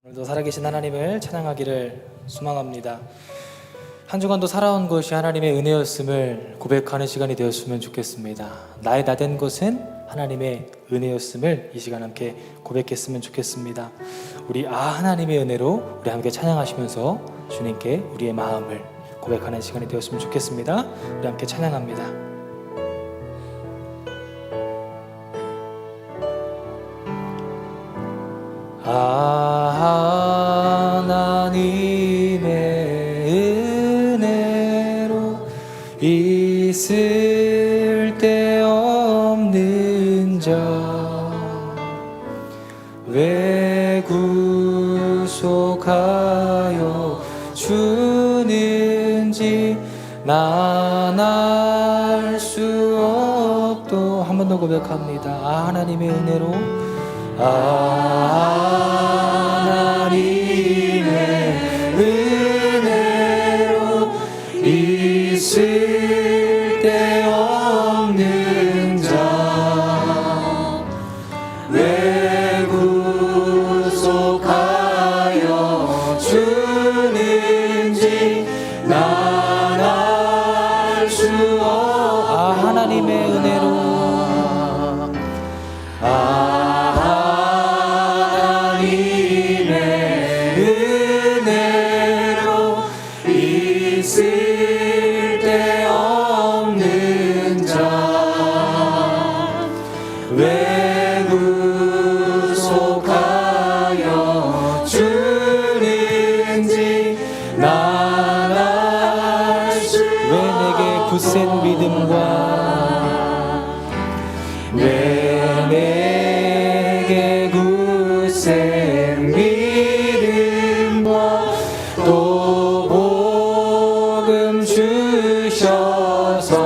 오늘도 살아계신 하나님을 찬양하기를 소망합니다. 한 주간도 살아온 것이 하나님의 은혜였음을 고백하는 시간이 되었으면 좋겠습니다. 나의 나된 것은 하나님의 은혜였음을 이 시간 함께 고백했으면 좋겠습니다. 우리 하나님의 은혜로 우리 함께 찬양하시면서 주님께 우리의 마음을 고백하는 시간이 되었으면 좋겠습니다. 우리 함께 찬양합니다. 하나님의 은혜로 있을 데 없는 자 왜 구속하여 주는지 난 알 수 없도. 한 번 더 고백합니다. 하나님의 은혜로 하나님의 은혜로 있을 데 없는 자 왜 구속하여 주는지 난 알 수 없. 하나님의 은혜로 있을 데 없는 자 왜 구속하여 주는지 난 알 수. 왜 내게 굳센 믿음과 왜 내게 굳센 믿음과 또 복음 주셔서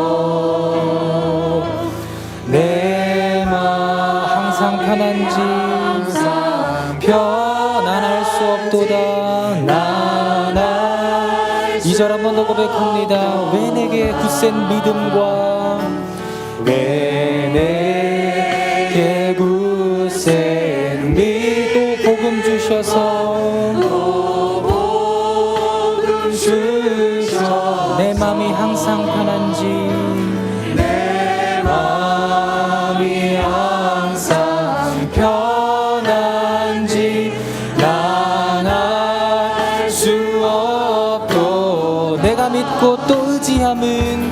내 마음 항상 편한지 편안할 수 없도다. 나나 2절 한 번 더 고백합니다. 왜 내게 굳센 믿음과 왜 내게 굳센 믿음 또 복음 주셔서 내 맘이 항상 편한지 내 맘이 항상 편한지 난 알 수 없도. 내가 믿고 또 의지함은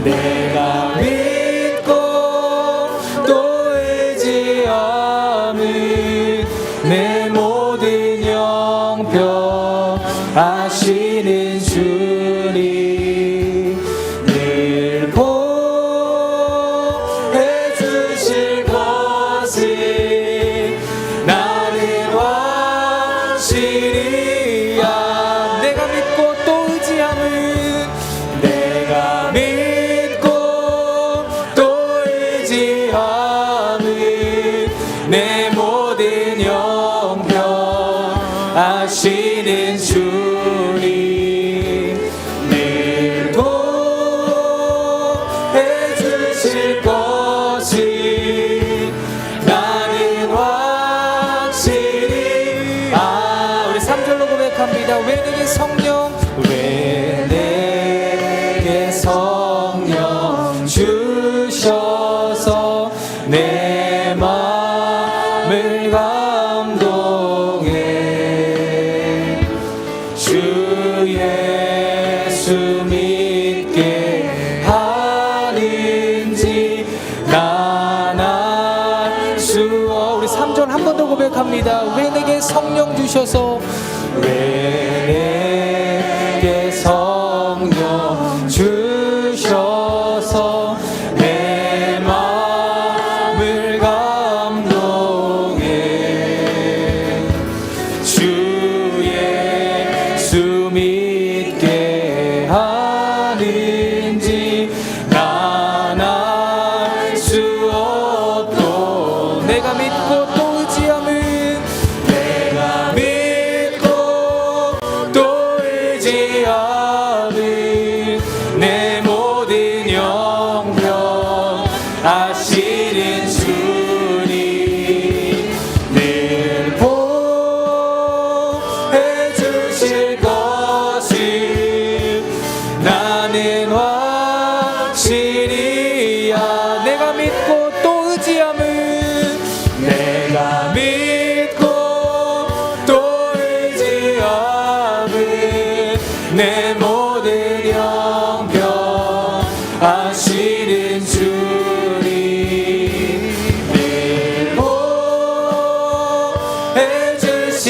내가 믿고 또 의지함은 내 모든 영병 아시는 주님 늘 보해 주실 것을 나는 확실히 내가 믿고 또 의지함은 내가 믿고 또 의지함은 내 모든 영병 아시는 주님 늘 도해 주실 것을 나는 확실히. 우리 3절로 고백합니다. 왜 내게 성령 왜 내게 성령 주셔서 내 마음을 감동해 주 예수 믿게 하는지 난 알 수 없. 우리 3절 한 번 더 고백합니다. 왜 내게 성령 주셔서 왜 내게 성령 주셔서 내 마음을 감동해 주 예수 믿게 하는지 난 알 수 없도. 내가 믿고 또 의지함은 내가 믿고 또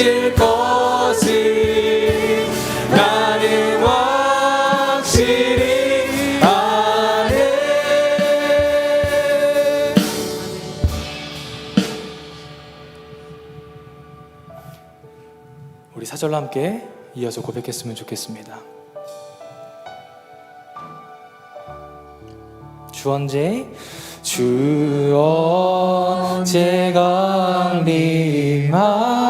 주실 것을 나는 확실히 아네. 우리 사절로 함께 이어서 고백했으면 좋겠습니다. 주 언제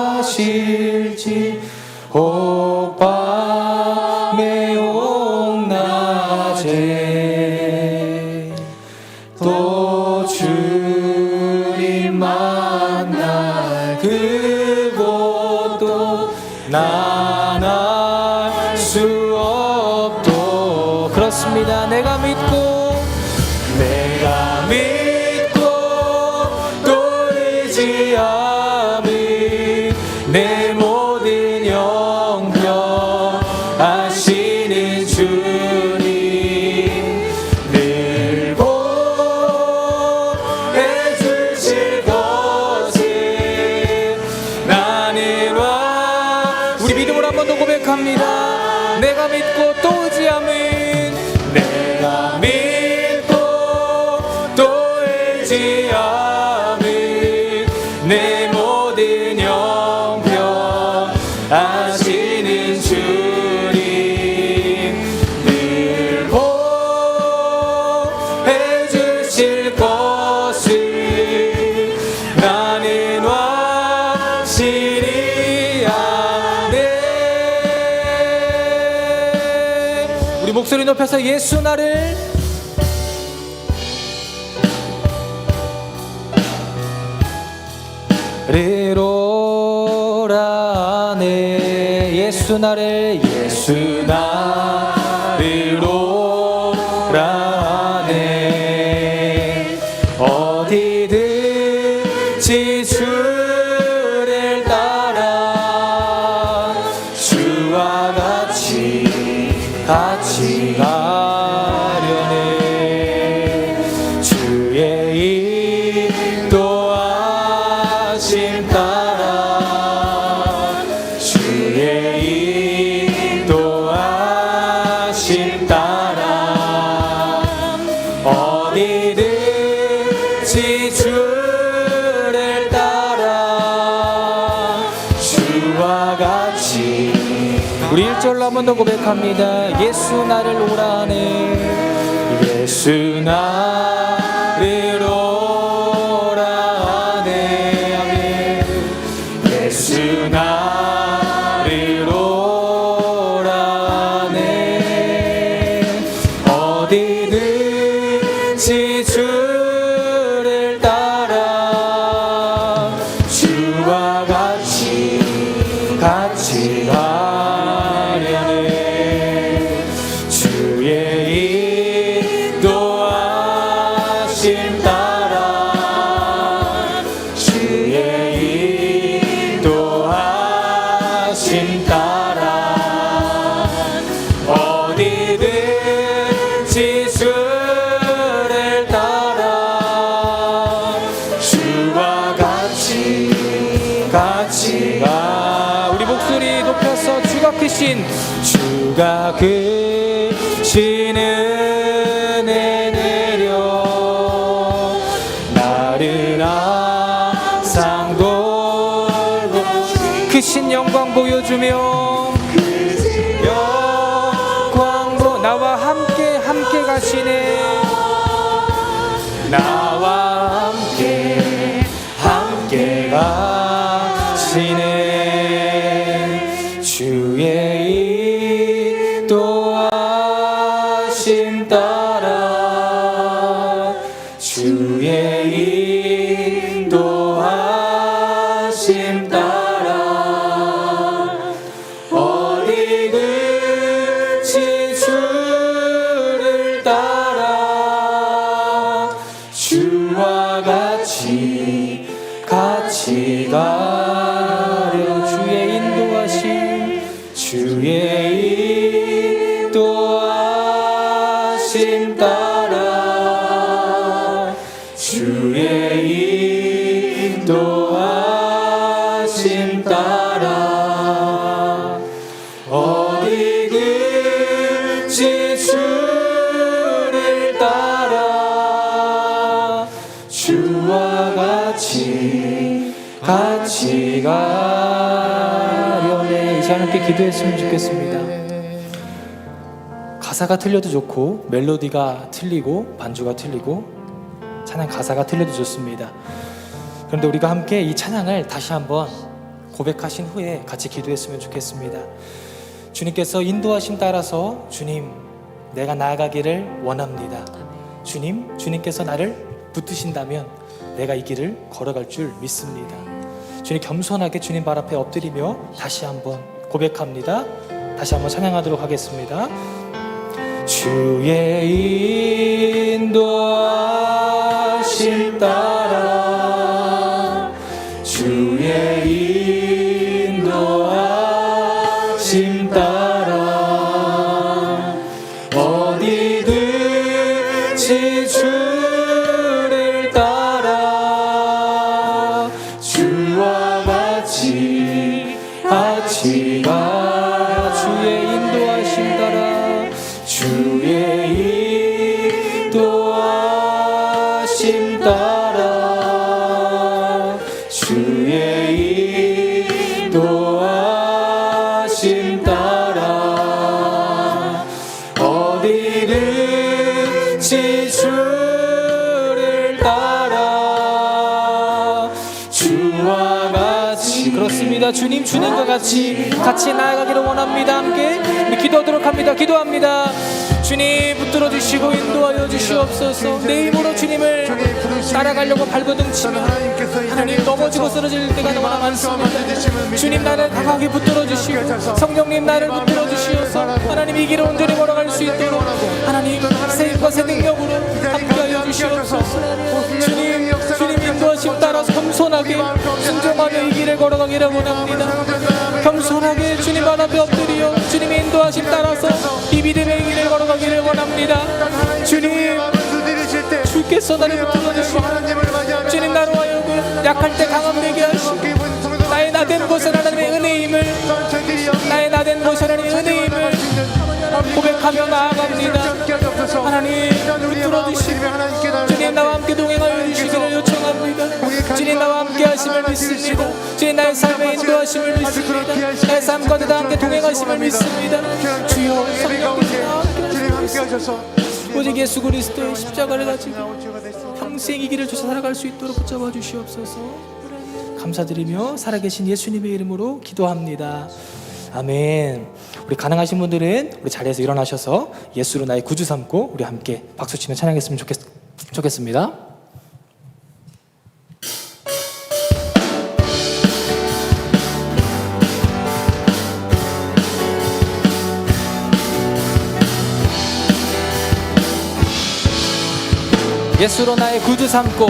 강림하실지 혹밤에 옥낮에 또 주님 만날 그곳도 난 알 수 없도. 그렇습니다. 내가 믿고 또 의지함은 내 모든 영병하시는 주님 늘 보해 주실 것을 나는 우리 믿음으로 한 번 더 고백합니다. 내가 믿고 또 의지함은 내가 믿고 또 의지함은 내 모든 영병하시는 주님 늘 보해 주실 것을 나는 확실히 아네. 우리 목소리 높여서 예수 나를 오라네. 예수 나를 오라네. 어디든지 주를 따라 주와 같이 가려네. 주의 인도하심 따라 주의 인도하심 따라 어디든지 주를 따라 주와 같이. 우리 1절로 한 번 더 고백합니다. 예수 나를 오라네. 예수 나를 오라네. 아멘. 예수 나를 오라네. 어디든지 주를 따라 주와 같이 가려네. 주의 인도하심 따라 주의 인도하심 따라 어디든지 주를 따라 주와 같이 가. 우리 목소리 높여서 주가 크신 은혜 내려 나를 항상 돌보 크신 영광 보여주며 나와 함께 가시네. 나와 함께 가시네. 주의 인도하심 따라 주의 인도하심 따라 어디든지 주를 따라 주와 같이 가려. 주의 인도하심 따라 주의 인도하심 따라 같이 가려네. 이 시간 함께 기도했으면 좋겠습니다. 가사가 틀려도 좋고 멜로디가 틀리고 반주가 틀리고 찬양 가사가 틀려도 좋습니다. 그런데 우리가 함께 이 찬양을 다시 한번 고백하신 후에 같이 기도했으면 좋겠습니다. 주님께서 인도하심 따라서 주님 내가 나아가기를 원합니다. 주님, 주님께서 나를 붙드신다면 내가 이 길을 걸어갈 줄 믿습니다. 주님 겸손하게 주님 발 앞에 엎드리며 다시 한번 고백합니다. 다시 한번 찬양하도록 하겠습니다. 주의 인도하심 따라 주의 인도하심 따라 어디든지 주를 따라 주와 같이 가 주의 인도하심 따라 주의 인도하심 따라 주의 인도하심 따라 어디든지 주를 따라 주와 같이 그렇습니다. 주님 주님과 같이 나아가기를 원합니다. 함께 우리 기도하도록 합니다. 기도합니다. 주님 붙들어 주시고 인도하여 주시옵소서. 내 힘으로 주님을 따라가려고 발버둥치며 하나님 넘어지고 쓰러질 때가 너무나 많습니다. 주님 나를 강하게 붙들어 주시고 성령님 나를 붙들어 주시옵소서. 하나님 이 길을 온전히 걸어갈 수 있도록 하나님 새 힘과 새 능력으로 함께하여 주시옵소서. 주님 인도하심 따라서 겸손하게 순종하며 이 길을 걸어가기를 원합니다. 겸손하게 주님 발 앞에 엎드려 주님의 인도하심 따라서 이 믿음의 길을 걸어가기를 원합니다. 주님 주께서 나를 붙들어 주시고 주님 나로 하여금 약할 때 강함 되게 하시고 나의 나된 곳은 하나님의 은혜의 힘을 나의 나된 곳은 하나님의 은혜의 힘을 고백하며 나아갑니다. 하나님 붙들어 주시고 주님 나와 함께 동행하여 주시기를 요청합니다. 주님 나와 함께 하심을 믿습니다. 주님 나의 삶에 인도하심을 믿습니다. 나의 삶과 다 함께 동행하심을 믿습니다. 주여 성령께서 나와 함께 하셔서 오직 예수 그리스도의 십자가를 가지고 평생 이 길을 쫓아 살아갈 수 있도록 붙잡아 주시옵소서. 감사드리며 살아계신 예수님의 이름으로 기도합니다. 아멘. 우리 가능하신 분들은 우리 자리에서 일어나셔서 예수로 나의 구주 삼고 우리 함께 박수치며 찬양했으면 좋겠습니다. 예수로 나의 구주 삼고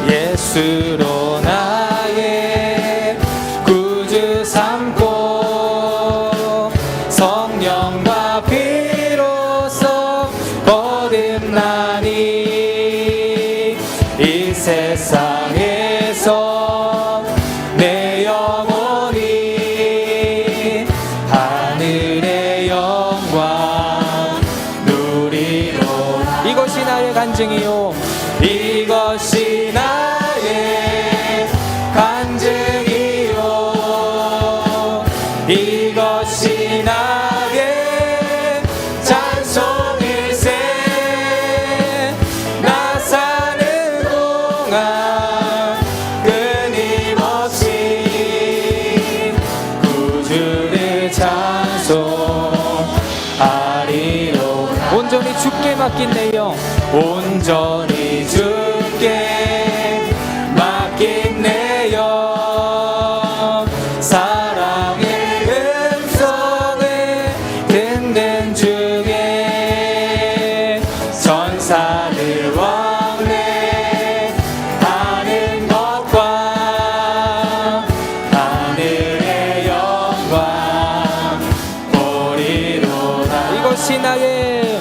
예수로 나의 구주 삼고 성령과 피로써 거듭나니 이 세상에서 내 영혼이 하늘의 영광 누리로다. 이것이 나의 간증이요 이것이 나의 간증이요 이것이 나의 찬송일세. 나 사는 동안 끊임없이 구주를 찬송하리로다. 온전히 주께 맡긴 내 영 온전히 주께 맡긴 내 영 사랑의 음성을 듣는 중에 전사들 왕래하는 것과 하늘의 영광 보리로다. 이것이 나의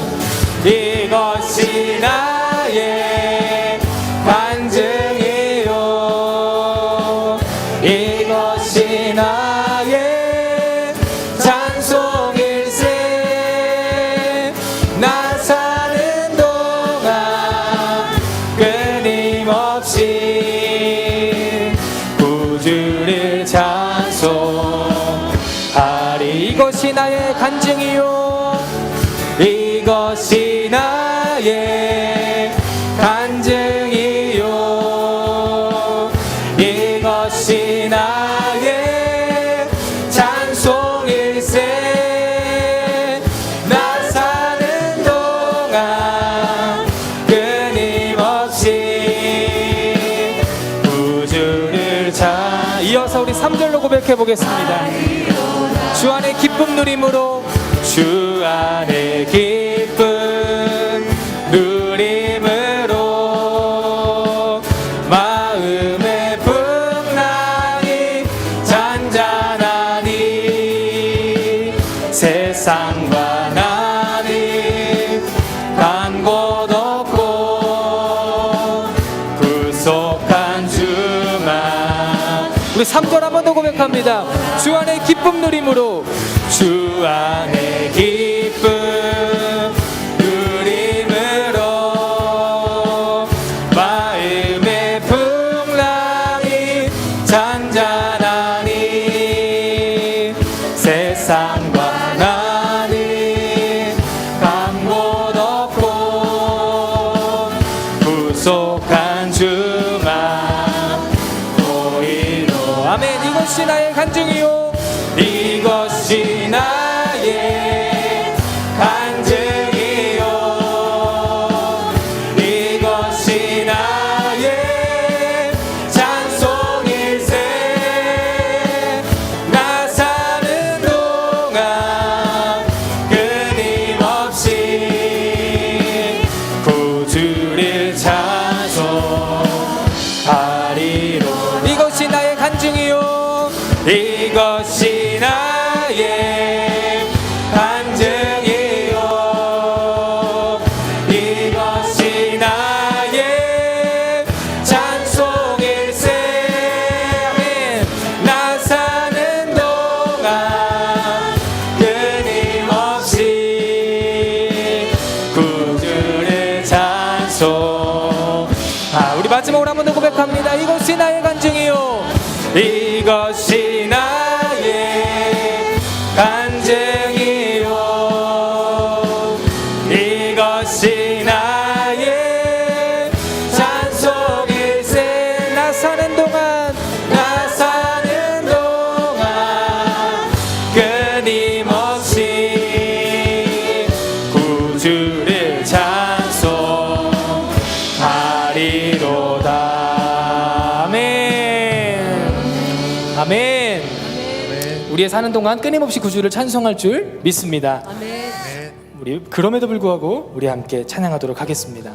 이것이 나의 간증이요 이것이 나의 간증이요 이것이 나의 찬송일세 나 사는 동안 끊임없이 구주를 이어서 우리 3절로 고백해 보겠습니다. 주 안에 기쁨 누림으로 주 안에 기쁨 누림으로 마음의 풍랑이 잔잔하니 세상과 나는 간 곳 없고 구속한 주만 우리 3절 한 번 더 고백합니다. 주 안에 기쁨 누림으로 주 안에 기쁨 누림으로 마음의 풍랑이 잔잔하니 세상과 나는 간 곳 없고 구속한 주만 보이로 아멘. 이것이 나의 간증이요 이것이 나의 간증이요 이것이 나의 찬송일세 나 사는 동안 끊임없이 구주를 찬송하리로 이것이 나의 간증이요 이것이 나의 간증이요 이것이 나의 찬송일세 아멘 나 사는 동안 끊임없이 구주를 우리 마지막으로 한 번 더 고백합니다. 이것이 나의 간증이요 이것이 나의 간증이요 이것이 나의 찬송일세 나 사는 동안 끊임없이 구주를 찬송하리로다 아멘 아멘. 우리의 사는 동안 끊임없이 구주를 찬송할 줄 믿습니다. 아멘. 우리 그럼에도 불구하고 우리 함께 찬양하도록 하겠습니다.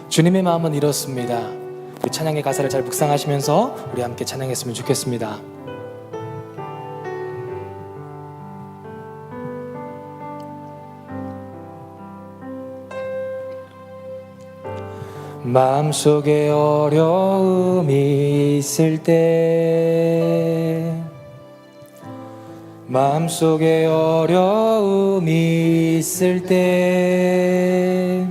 주님의 마음은 이렇습니다. 그 찬양의 가사를 잘 묵상하시면서 우리 함께 찬양했으면 좋겠습니다. 마음속에 어려움이 있을 때 마음속에 어려움이 있을 때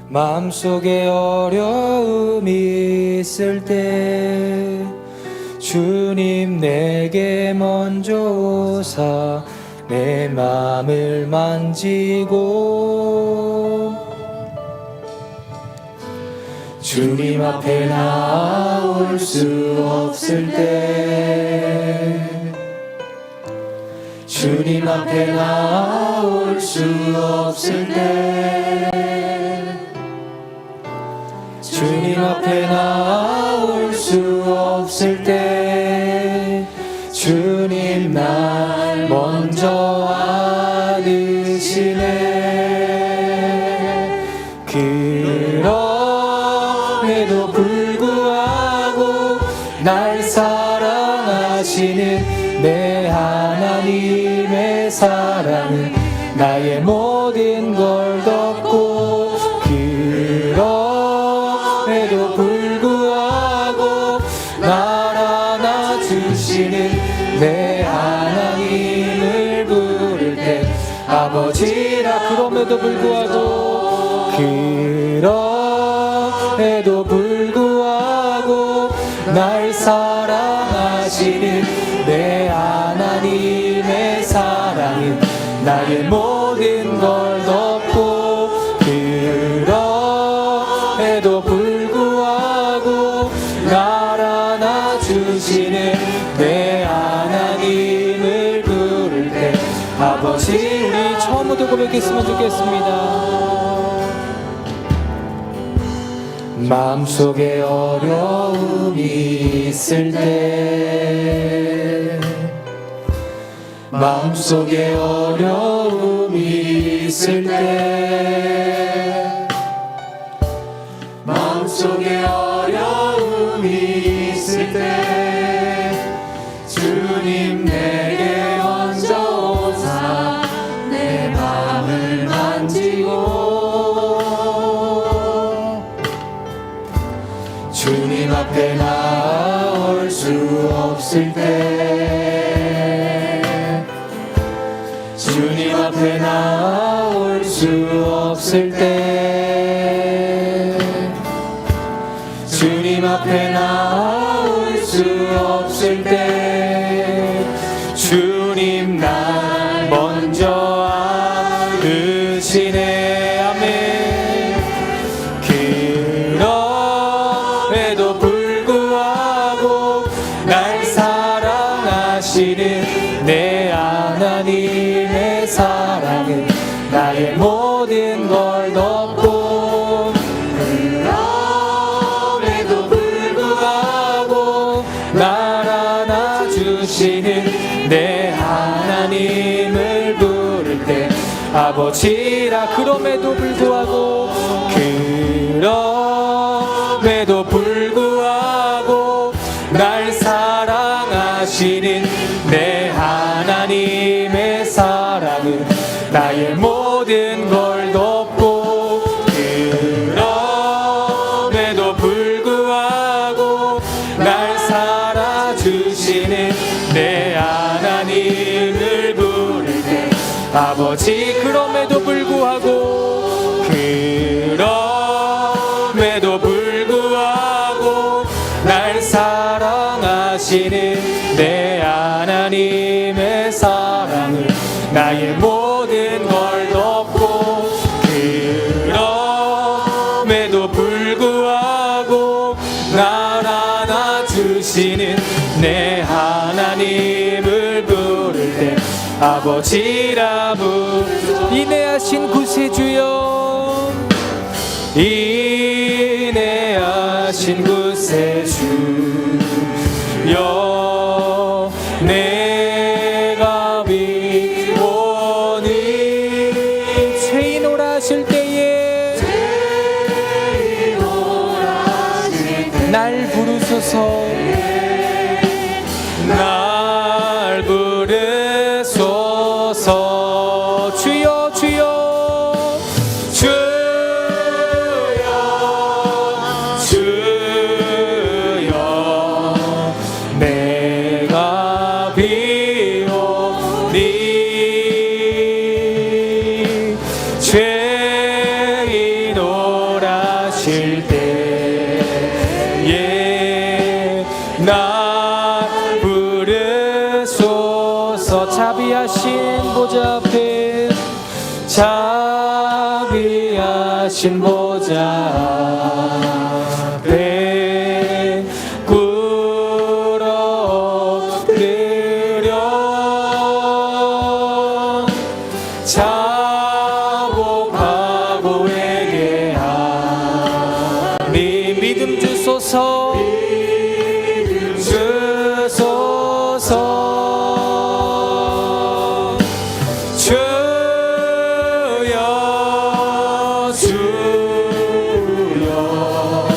마음속에 어려움이 있을 때 주님 내게 먼저 오사 내 마음을 만지고 주님 앞에 나올 수 없을 때 주님 앞에 나올 수 없을 때 주님 앞에 나올 수 없을 때 주님 날 먼저 안으시네. 그럼에도 불구하고 날 사랑하시는 내 하나님의 사랑은 나의 모든 걸 덮고 그럼에도 불구하고 날 안아주시는 내 하나님을 부를 때 아버지라. 그럼에도 불구하고 그럼에도 불구하고 날 사랑하시는 내 하나님의 사랑은 나의 모든 걸 덮고 그럼에도 불구하고 날 안아주시는 내 하나님을 부를 때 아버지 우리 처음부터 고백했으면 좋겠습니다. 마음속에 어려움이 있을 때 마음속에 어려움이 있을 때 마음속에 어려움이 있을 때 주님 내게 얹어오사 내 마음을 만지고 주님 앞에 나올 수 없을 때 주님 앞에 나올 수 없을 때 주님 앞에 나올 수 없을 때 주님 날 먼저 안으시네. 아멘. 그럼에도 불구하고 날 사랑하시는 내 하나님의 사랑은 나의 모든 걸 덮고 그럼에도 불구하고 날 안아주시는 내 하나님을 부를 때 아버지라. 그럼에도 불구하고 그럼에도 불구하고 날 사랑하시는 내 하나님의 사랑은 나의 모든 걸 덮고 그럼에도 불구하고 날 살아주시는 내 하나님을 부를 때 아버지 그럼에도 불구하고 그럼에도 불구하고 날 사랑하시는 내 하나님의 사랑을 나의 모든 걸 덮고 그럼에도 불구하고 날 안아주시는 내 하나님을 부를 때 아버지라 부르소. 인내하신 구세주여 인내하신 구세주여 내가 비오니 죄인오라 하실 때에 날 부르소서 날 부르소서 주여 주여 주여 주여 내가 비오니 죄인 오라실 때에 날 부르소서 자비하신 보좌 앞에 자비하신 보좌 앞에 꿇어 엎드려 자복하고 회개하니 믿음 주소서 주소서 주여 주여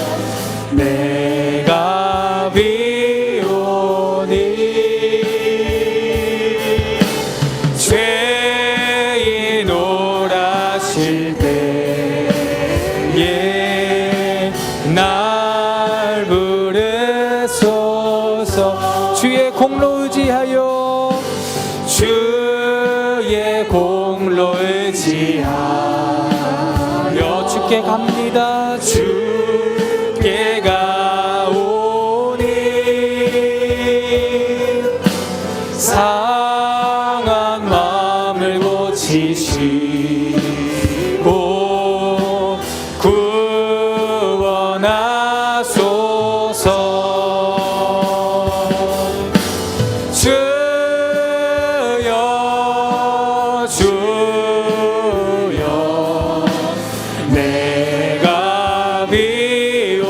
내가 비오니 죄인 오라실 때에 날 부르소서 주의 공로 의지하여 주의 공로 의지하여 주께 갑니다 주께 가오니 일어나소서. 주여 주여 내가 비오니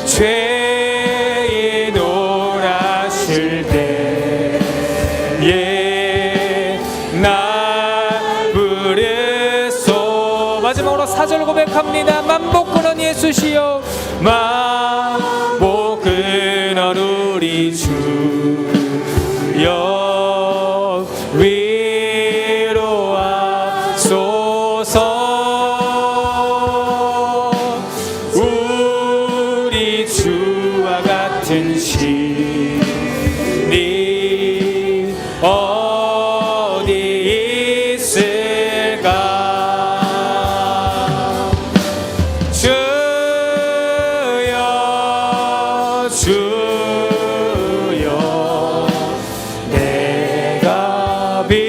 죄에 놀라실 때에 날 부르소. 마지막으로 4절 고백합니다. 만복 근원 예수시여 만복 근원 우리 주여 위로하소서. 우리 주와 같은 신이 어디 있을까. 주여 주여 내가 비오니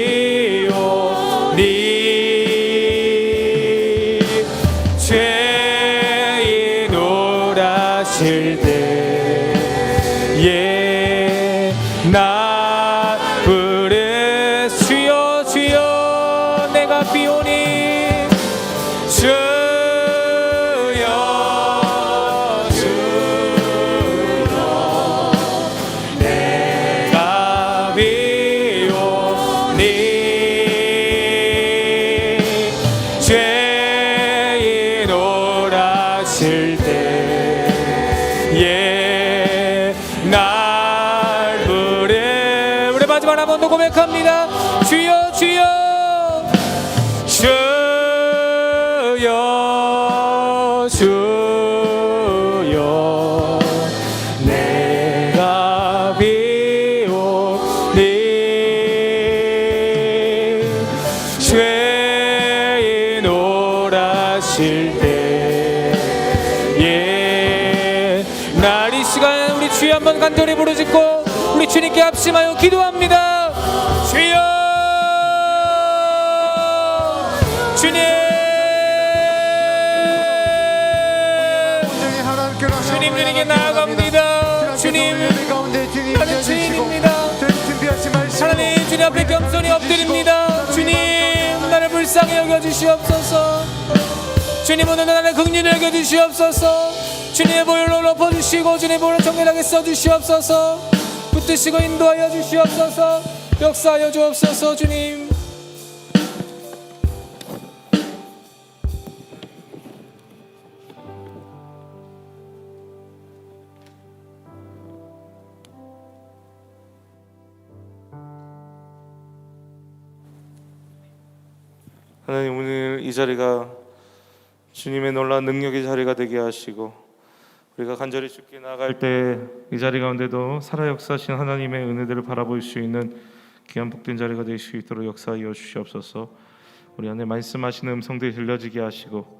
죄에 놀라실 때에 날 부르. 주여 주여 내가 비오니 주여 주여 내가 비오니 죄에 놀라실 때에 날 부르. 우리 마지막 한 번 더 고백합니다. 주여 주여 주여 주여 내가 비오니 죄에 놀라실 때에 날. 이 시간 우리 주여 한번 간절히 부르짖고 우리 주님께 합심하여 기도합니다. 주여 주님 주님 주님께 나아갑니다. 주님 나는 죄인입니다. 하나님 주님 앞에 겸손히 엎드립니다. 주님 나를 불쌍히 여겨주시옵소서. 주님 오늘 나를 긍휼히 여겨주시옵소서. 주님의 보혈로 덮어주시고 주님의 보혈로 정결하게 써주시옵소서. 붙드시고 인도하여 주시옵소서. 역사하여 주옵소서. 주님 하나님, 오늘 이 자리가 주님의 놀라운 능력의 자리가 되게 하시고 우리가 간절히 주께 나아갈 때 이 자리 가운데도 살아 역사하신 하나님의 은혜들을 바라볼 수 있는 귀한 복된 자리가 될 수 있도록 역사하여 주시옵소서. 우리 안에 말씀하시는 음성들이 들려지게 하시고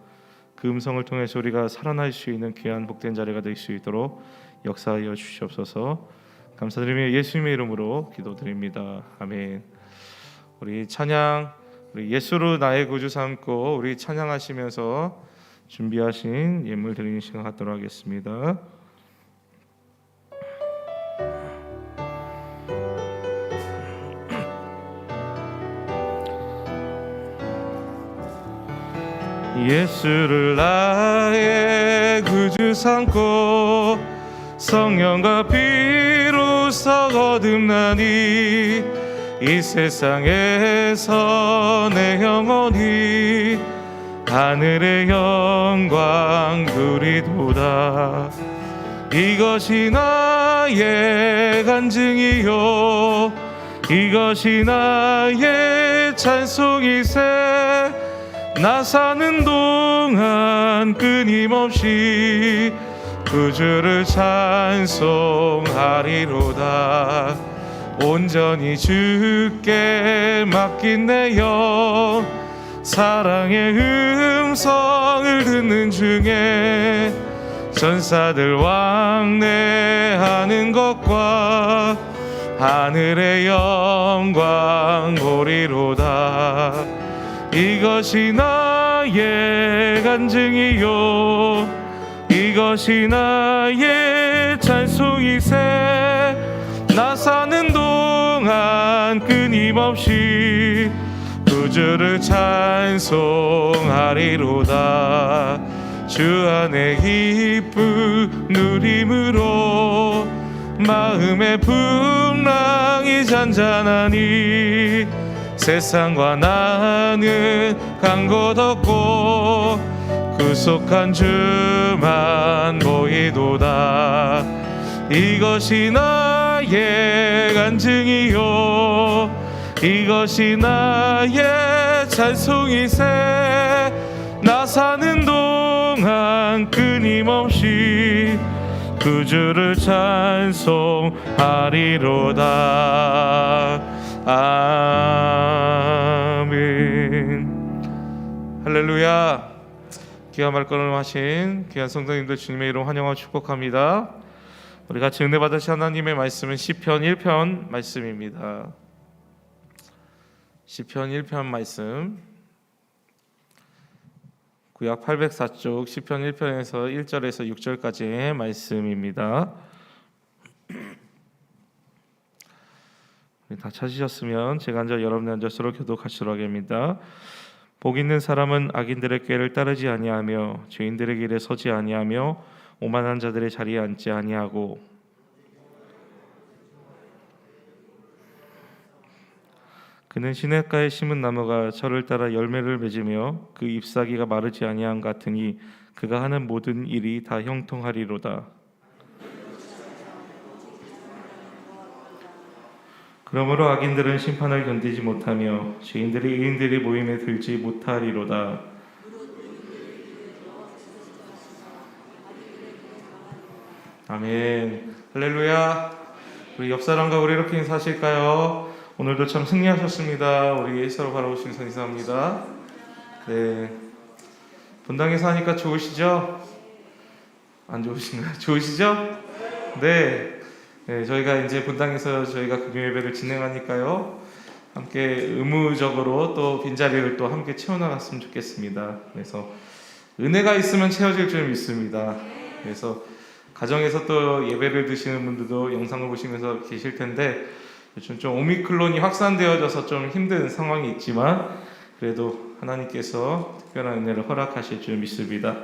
그 음성을 통해서 우리가 살아날 수 있는 귀한 복된 자리가 될 수 있도록 역사하여 주시옵소서. 감사드리며 예수님의 이름으로 기도드립니다. 아멘. 우리 찬양, 우리 예수로 나의 구주 삼고 우리 찬양하시면서 준비하신 예물 드리는 시간 갖도록 하겠습니다. 예수를 나의 구주 삼고 성령과 피로써 거듭나니 이 세상에서 내 영혼이 하늘의 영광 누리도다. 이것이 나의 간증이요 이것이 나의 찬송이세. 나 사는 동안 끊임없이 구주를 찬송하리로다. 온전히 주께 맡긴 내 영 사랑의 음성을 듣는 중에 전사들 왕래하는 것과 하늘의 영광 보리로다. 이것이 나 나의 간증이요 이것이 나의 찬송이세 나 사는 동안 끊임없이 구주를 찬송하리로다 주 안에 기쁨 누림으로 마음의 풍랑이 잔잔하니 세상과 나는 간 곳 없고 구속한 주만 보이도다 이것이 나의 간증이요 이것이 나의 찬송이세 나 사는 동안 끊임없이 구주를 찬송하리로다 아멘. 할렐루야. 귀한 말씀을 하신 귀한 성도님들 주님의 이름 환영하고 축복합니다. 우리 같이 은혜 받으신 하나님의 말씀은 시편 1편 말씀입니다. 시편 1편 말씀 구약 804쪽 시편 1편에서 1절에서 6절까지의 말씀입니다. 다 찾으셨으면 제가 앉아 여러분의 앉아서로 교독하시도록 하겠습니다. 복 있는 사람은 악인들의 꾀를 따르지 아니하며 죄인들의 길에 서지 아니하며 오만한 자들의 자리에 앉지 아니하고 그는 시냇가에 심은 나무가 저를 따라 열매를 맺으며 그 잎사귀가 마르지 아니함 같으니 그가 하는 모든 일이 다 형통하리로다. 그러므로 악인들은 심판을 견디지 못하며 죄인들이 의인들이 모임에 들지 못하리로다. 아멘. 할렐루야. 우리 옆 사람과 우리 이렇게 인사하실까요? 오늘도 참 승리하셨습니다. 우리 서로 바라보시는 선 인사합니다. 네. 본당에서 하니까 좋으시죠? 안 좋으신가요? 좋으시죠? 네. 네, 저희가 이제 본당에서 저희가 금요 예배를 진행하니까요. 함께 의무적으로 또 빈자리를 또 함께 채워나갔으면 좋겠습니다. 그래서 은혜가 있으면 채워질 줄 믿습니다. 그래서 가정에서 또 예배를 드시는 분들도 영상을 보시면서 계실 텐데 요즘 좀 오미크론이 확산되어져서 좀 힘든 상황이 있지만 그래도 하나님께서 특별한 은혜를 허락하실 줄 믿습니다.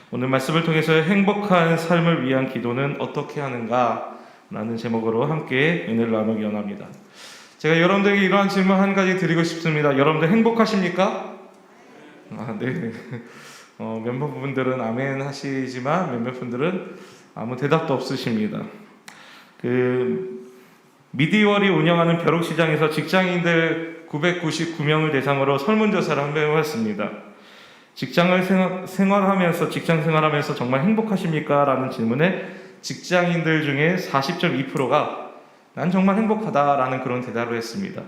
오늘 말씀을 통해서 행복한 삶을 위한 기도는 어떻게 하는가 라는 제목으로 함께 은혜를 나누기 원합니다. 제가 여러분들에게 이러한 질문 한 가지 드리고 싶습니다. 여러분들 행복하십니까? 네. 몇몇 분들은 아멘 하시지만 몇몇 분들은 아무 대답도 없으십니다. 미디월이 운영하는 벼룩시장에서 직장인들 999명을 대상으로 설문조사를 한 번 해봤습니다. 직장 생활하면서 정말 행복하십니까? 라는 질문에 직장인들 중에 40.2%가 난 정말 행복하다라는 그런 대답을 했습니다.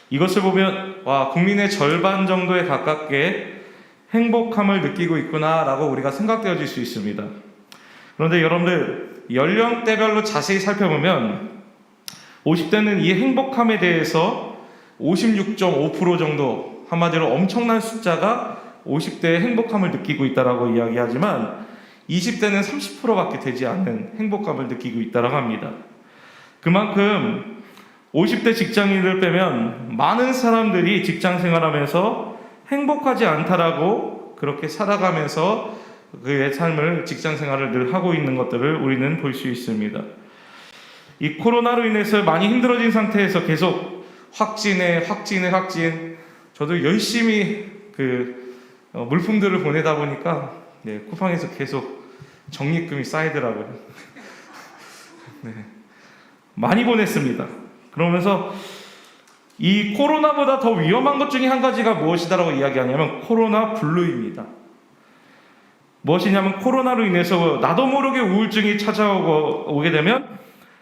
이것을 보면 국민의 절반 정도에 가깝게 행복함을 느끼고 있구나라고 우리가 생각되어질 수 있습니다. 그런데 여러분들 연령대별로 자세히 살펴보면 50대는 이 행복함에 대해서 56.5% 정도, 한마디로 엄청난 숫자가 50대의 행복함을 느끼고 있다라고 이야기하지만 20대는 30%밖에 되지 않는 행복감을 느끼고 있다고 합니다. 그만큼 50대 직장인을 빼면 많은 사람들이 직장 생활하면서 행복하지 않다라고 그렇게 살아가면서 그의 삶을, 직장 생활을 늘 하고 있는 것들을 우리는 볼 수 있습니다. 이 코로나로 인해서 많이 힘들어진 상태에서 계속 확진. 저도 열심히 물품들을 보내다 보니까 쿠팡에서 계속 적립금이 쌓이더라고요. 네. 많이 보냈습니다. 그러면서 이 코로나보다 더 위험한 것 중에 한 가지가 무엇이다라고 이야기하냐면 코로나 블루입니다. 무엇이냐면 코로나로 인해서 나도 모르게 우울증이 찾아오게 되면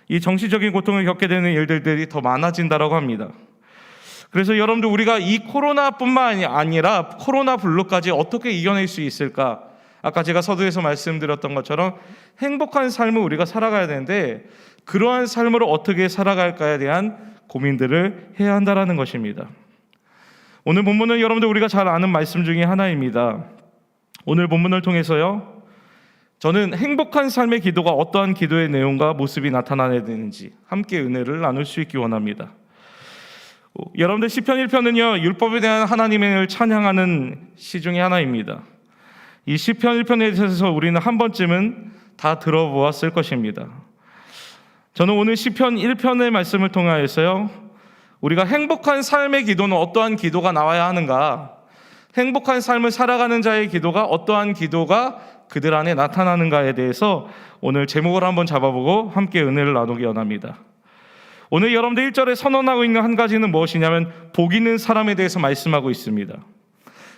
이 정신적인 고통을 겪게 되는 일들이 더 많아진다라고 합니다. 그래서 여러분들 우리가 이 코로나뿐만 아니라 코로나 블루까지 어떻게 이겨낼 수 있을까? 아까 제가 서두에서 말씀드렸던 것처럼 행복한 삶을 우리가 살아가야 되는데 그러한 삶으로 어떻게 살아갈까에 대한 고민들을 해야 한다는 것입니다. 오늘 본문은 여러분들 우리가 잘 아는 말씀 중에 하나입니다. 오늘 본문을 통해서요, 저는 행복한 삶의 기도가 어떠한 기도의 내용과 모습이 나타나야 되는지 함께 은혜를 나눌 수 있기 원합니다. 여러분들 시편 1편은요, 율법에 대한 하나님을 찬양하는 시 중에 하나입니다. 이 시편 1편에 대해서 우리는 한 번쯤은 다 들어보았을 것입니다. 저는 오늘 시편 1편의 말씀을 통하여서요, 우리가 행복한 삶의 기도는 어떠한 기도가 나와야 하는가, 행복한 삶을 살아가는 자의 기도가 어떠한 기도가 그들 안에 나타나는가에 대해서 오늘 제목을 한번 잡아보고 함께 은혜를 나누기 원합니다. 오늘 여러분들 1절에 선언하고 있는 한 가지는 무엇이냐면 복 있는 사람에 대해서 말씀하고 있습니다.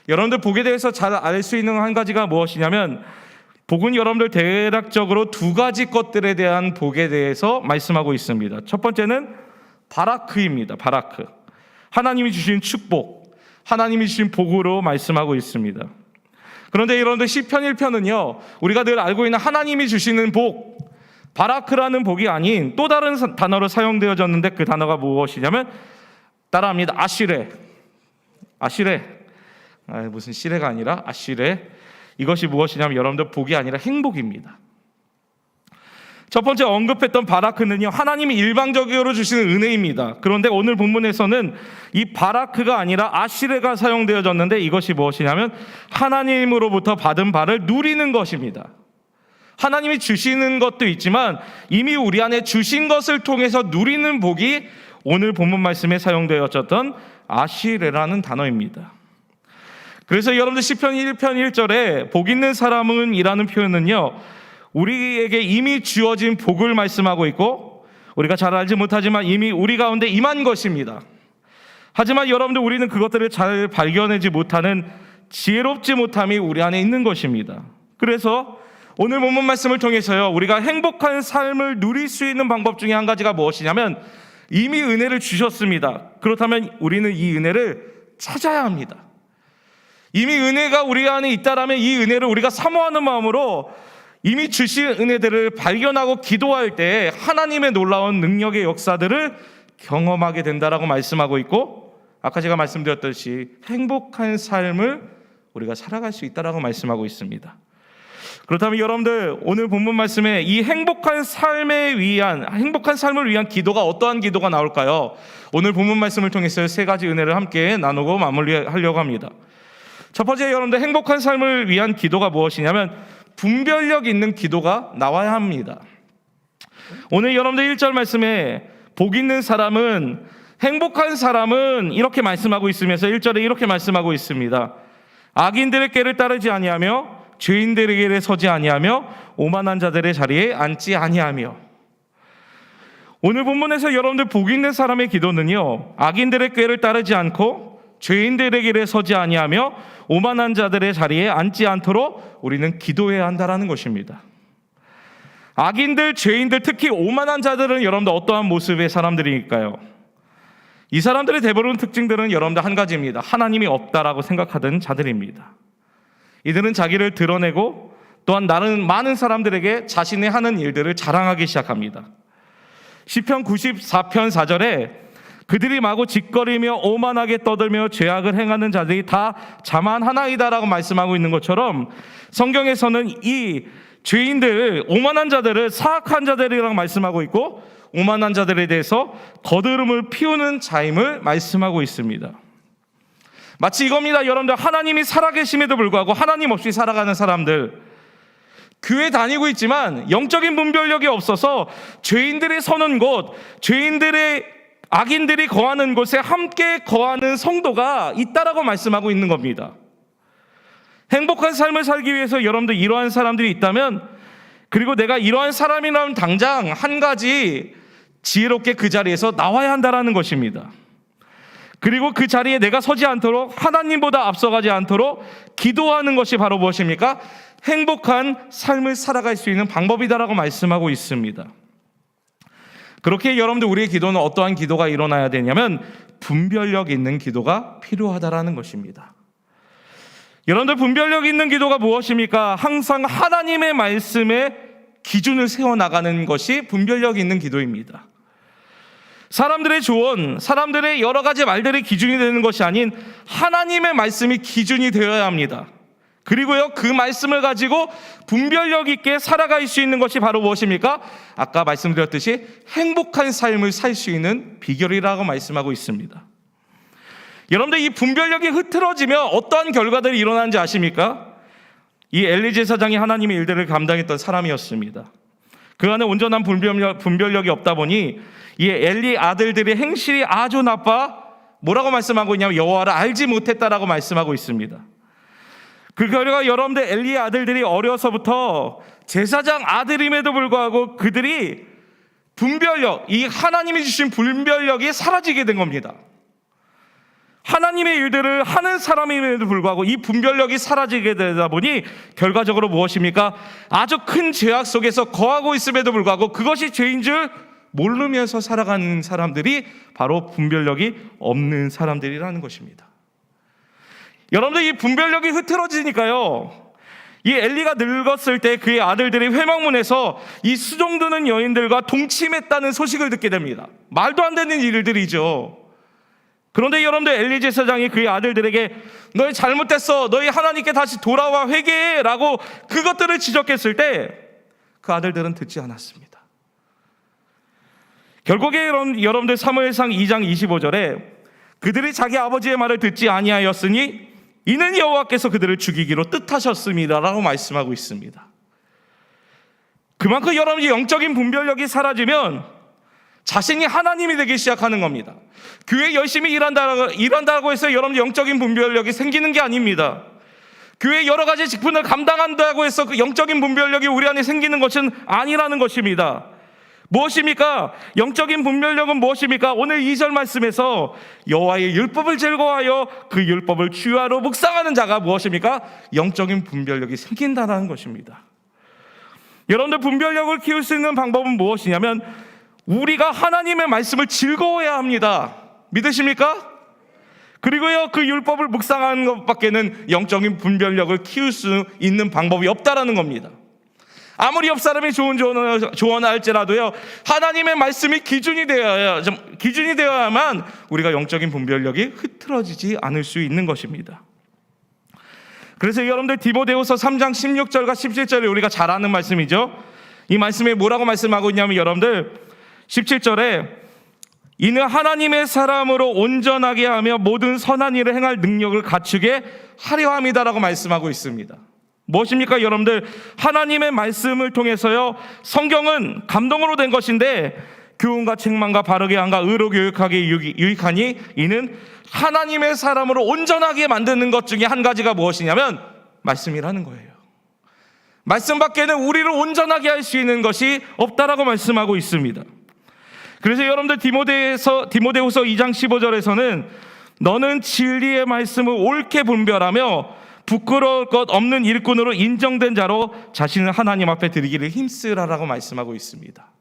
여러분들 복에 대해서 잘 알 수 있는 한 가지가 무엇이냐면, 복은 여러분들 대략적으로 두 가지 것들에 대한 복에 대해서 말씀하고 있습니다. 첫 번째는 바라크입니다. 바라크. 하나님이 주신 축복, 하나님이 주신 복으로 말씀하고 있습니다. 그런데 여러분들 시편 1편은요, 우리가 늘 알고 있는 하나님이 주시는 복, 바라크라는 복이 아닌 또 다른 단어로 사용되어졌는데 그 단어가 무엇이냐면 따라합니다. 아시레. 아시레. 무슨 시레가 아니라 아시레. 이것이 무엇이냐면 여러분들 복이 아니라 행복입니다. 첫 번째 언급했던 바라크는요, 하나님이 일방적으로 주시는 은혜입니다. 그런데 오늘 본문에서는 이 바라크가 아니라 아시레가 사용되어졌는데 이것이 무엇이냐면 하나님으로부터 받은 바를 누리는 것입니다. 하나님이 주시는 것도 있지만 이미 우리 안에 주신 것을 통해서 누리는 복이 오늘 본문 말씀에 사용되어졌던 아시레라는 단어입니다. 그래서 여러분들 시편 1편 1절에 복 있는 사람은 이라는 표현은요, 우리에게 이미 주어진 복을 말씀하고 있고 우리가 잘 알지 못하지만 이미 우리 가운데 임한 것입니다. 하지만 여러분들 우리는 그것들을 잘 발견하지 못하는 지혜롭지 못함이 우리 안에 있는 것입니다. 그래서 오늘 본문 말씀을 통해서요, 우리가 행복한 삶을 누릴 수 있는 방법 중에 한 가지가 무엇이냐면 이미 은혜를 주셨습니다. 그렇다면 우리는 이 은혜를 찾아야 합니다. 이미 은혜가 우리 안에 있다라면 이 은혜를 우리가 사모하는 마음으로 이미 주신 은혜들을 발견하고 기도할 때 하나님의 놀라운 능력의 역사들을 경험하게 된다라고 말씀하고 있고, 아까 제가 말씀드렸듯이 행복한 삶을 우리가 살아갈 수 있다라고 말씀하고 있습니다. 그렇다면 여러분들 오늘 본문 말씀에 이 행복한 삶을 위한 기도가 어떠한 기도가 나올까요? 오늘 본문 말씀을 통해서 세 가지 은혜를 함께 나누고 마무리하려고 합니다. 첫 번째, 여러분들 행복한 삶을 위한 기도가 무엇이냐면 분별력 있는 기도가 나와야 합니다. 오늘 여러분들 1절 말씀에 복 있는 사람은, 행복한 사람은 이렇게 말씀하고 있으면서 1절에 이렇게 말씀하고 있습니다. 악인들의 꾀를 따르지 아니하며 죄인들의 길에 서지 아니하며 오만한 자들의 자리에 앉지 아니하며. 오늘 본문에서 여러분들 복 있는 사람의 기도는요, 악인들의 꾀를 따르지 않고 죄인들의 길에 서지 아니하며 오만한 자들의 자리에 앉지 않도록 우리는 기도해야 한다는 것입니다. 악인들, 죄인들, 특히 오만한 자들은 여러분들 어떠한 모습의 사람들일까요? 이 사람들의 대부분 특징들은 여러분들 한 가지입니다. 하나님이 없다라고 생각하던 자들입니다. 이들은 자기를 드러내고 또한 다른 많은 사람들에게 자신의 하는 일들을 자랑하기 시작합니다. 시편 94편 4절에 그들이 마구 짓거리며 오만하게 떠들며 죄악을 행하는 자들이 다 자만하나이다라고 말씀하고 있는 것처럼 성경에서는 이 죄인들, 오만한 자들을 사악한 자들이라고 말씀하고 있고 오만한 자들에 대해서 거드름을 피우는 자임을 말씀하고 있습니다. 마치 이겁니다. 여러분들 하나님이 살아계심에도 불구하고 하나님 없이 살아가는 사람들, 교회 다니고 있지만 영적인 분별력이 없어서 죄인들이 서는 곳, 악인들이 거하는 곳에 함께 거하는 성도가 있다라고 말씀하고 있는 겁니다. 행복한 삶을 살기 위해서 여러분들 이러한 사람들이 있다면, 그리고 내가 이러한 사람이라면 당장 한 가지 지혜롭게 그 자리에서 나와야 한다라는 것입니다. 그리고 그 자리에 내가 서지 않도록, 하나님보다 앞서가지 않도록 기도하는 것이 바로 무엇입니까? 행복한 삶을 살아갈 수 있는 방법이다라고 말씀하고 있습니다. 그렇게 여러분들 우리의 기도는 어떠한 기도가 일어나야 되냐면 분별력 있는 기도가 필요하다라는 것입니다. 여러분들 분별력 있는 기도가 무엇입니까? 항상 하나님의 말씀에 기준을 세워나가는 것이 분별력 있는 기도입니다. 사람들의 조언, 사람들의 여러 가지 말들이 기준이 되는 것이 아닌 하나님의 말씀이 기준이 되어야 합니다. 그리고요, 그 말씀을 가지고 분별력 있게 살아갈 수 있는 것이 바로 무엇입니까? 아까 말씀드렸듯이 행복한 삶을 살 수 있는 비결이라고 말씀하고 있습니다. 여러분들, 이 분별력이 흐트러지면 어떠한 결과들이 일어나는지 아십니까? 이 엘리 제사장이 하나님의 일들을 감당했던 사람이었습니다. 그 안에 온전한 분별력이 없다 보니 이 엘리 아들들의 행실이 아주 나빠 뭐라고 말씀하고 있냐면 여호와를 알지 못했다라고 말씀하고 있습니다. 그 결과 여러분들, 엘리의 아들들이 어려서부터 제사장 아들임에도 불구하고 그들이 분별력, 이 하나님이 주신 분별력이 사라지게 된 겁니다. 하나님의 일들을 하는 사람임에도 불구하고 이 분별력이 사라지게 되다 보니 결과적으로 무엇입니까? 아주 큰 죄악 속에서 거하고 있음에도 불구하고 그것이 죄인 줄 모르면서 살아가는 사람들이 바로 분별력이 없는 사람들이라는 것입니다. 여러분들, 이 분별력이 흐트러지니까요, 이 엘리가 늙었을 때 그의 아들들이 회막문에서 이 수종드는 여인들과 동침했다는 소식을 듣게 됩니다. 말도 안 되는 일들이죠. 그런데 여러분들, 엘리 제사장이 그의 아들들에게 너희 잘못됐어, 너희 하나님께 다시 돌아와 회개해 라고 그것들을 지적했을 때 그 아들들은 듣지 않았습니다. 결국에 여러분들 사무엘상 2장 25절에 그들이 자기 아버지의 말을 듣지 아니하였으니 이는 여호와께서 그들을 죽이기로 뜻하셨습니다 라고 말씀하고 있습니다. 그만큼 여러분이 영적인 분별력이 사라지면 자신이 하나님이 되기 시작하는 겁니다. 교회 열심히 일한다고 해서 여러분 영적인 분별력이 생기는 게 아닙니다. 교회 여러 가지 직분을 감당한다고 해서 그 영적인 분별력이 우리 안에 생기는 것은 아니라는 것입니다. 무엇입니까? 영적인 분별력은 무엇입니까? 오늘 2절 말씀에서 여호와의 율법을 즐거워하여 그 율법을 주야로 묵상하는 자가 무엇입니까? 영적인 분별력이 생긴다는 것입니다. 여러분들, 분별력을 키울 수 있는 방법은 무엇이냐면 우리가 하나님의 말씀을 즐거워해야 합니다. 믿으십니까? 그리고요, 그 율법을 묵상하는 것밖에는 영적인 분별력을 키울 수 있는 방법이 없다라는 겁니다. 아무리 옆 사람이 좋은 조언을 할지라도요, 하나님의 말씀이 기준이 되어야만 우리가 영적인 분별력이 흐트러지지 않을 수 있는 것입니다. 그래서 여러분들, 디모데후서 3장 16절과 17절에 우리가 잘 아는 말씀이죠. 이 말씀에 뭐라고 말씀하고 있냐면 여러분들, 17절에 이는 하나님의 사람으로 온전하게 하며 모든 선한 일을 행할 능력을 갖추게 하려 함이다라고 말씀하고 있습니다. 무엇입니까? 여러분들, 하나님의 말씀을 통해서요, 성경은 감동으로 된 것인데 교훈과 책망과 바르게 함과 의로 교육하게 유익하니 이는 하나님의 사람으로 온전하게 만드는 것 중에 한 가지가 무엇이냐면 말씀이라는 거예요. 말씀 밖에는 우리를 온전하게 할 수 있는 것이 없다라고 말씀하고 있습니다. 그래서 여러분들, 디모데후서 2장 15절에서는 너는 진리의 말씀을 옳게 분별하며 부끄러울 것 없는 일꾼으로 인정된 자로 자신을 하나님 앞에 드리기를 힘쓰라라고 말씀하고 있습니다.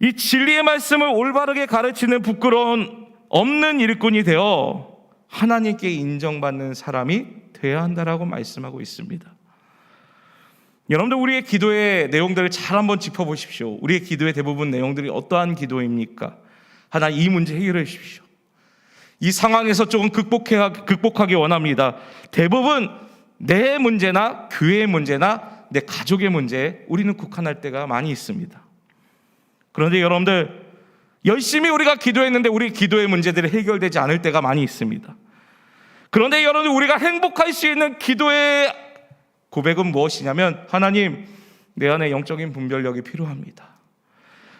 이 진리의 말씀을 올바르게 가르치는 부끄러움 없는 일꾼이 되어 하나님께 인정받는 사람이 되어야 한다라고 말씀하고 있습니다. 여러분들, 우리의 기도의 내용들을 잘 한번 짚어보십시오. 우리의 기도의 대부분 내용들이 어떠한 기도입니까? 하나, 이 문제 해결해 주십시오. 이 상황에서 조금 극복하기 원합니다. 대부분 내 문제나 교회의 문제나 내 가족의 문제에 우리는 국한할 때가 많이 있습니다. 그런데 여러분들, 열심히 우리가 기도했는데 우리 기도의 문제들이 해결되지 않을 때가 많이 있습니다. 그런데 여러분들, 우리가 행복할 수 있는 기도의 고백은 무엇이냐면 하나님, 내 안에 영적인 분별력이 필요합니다.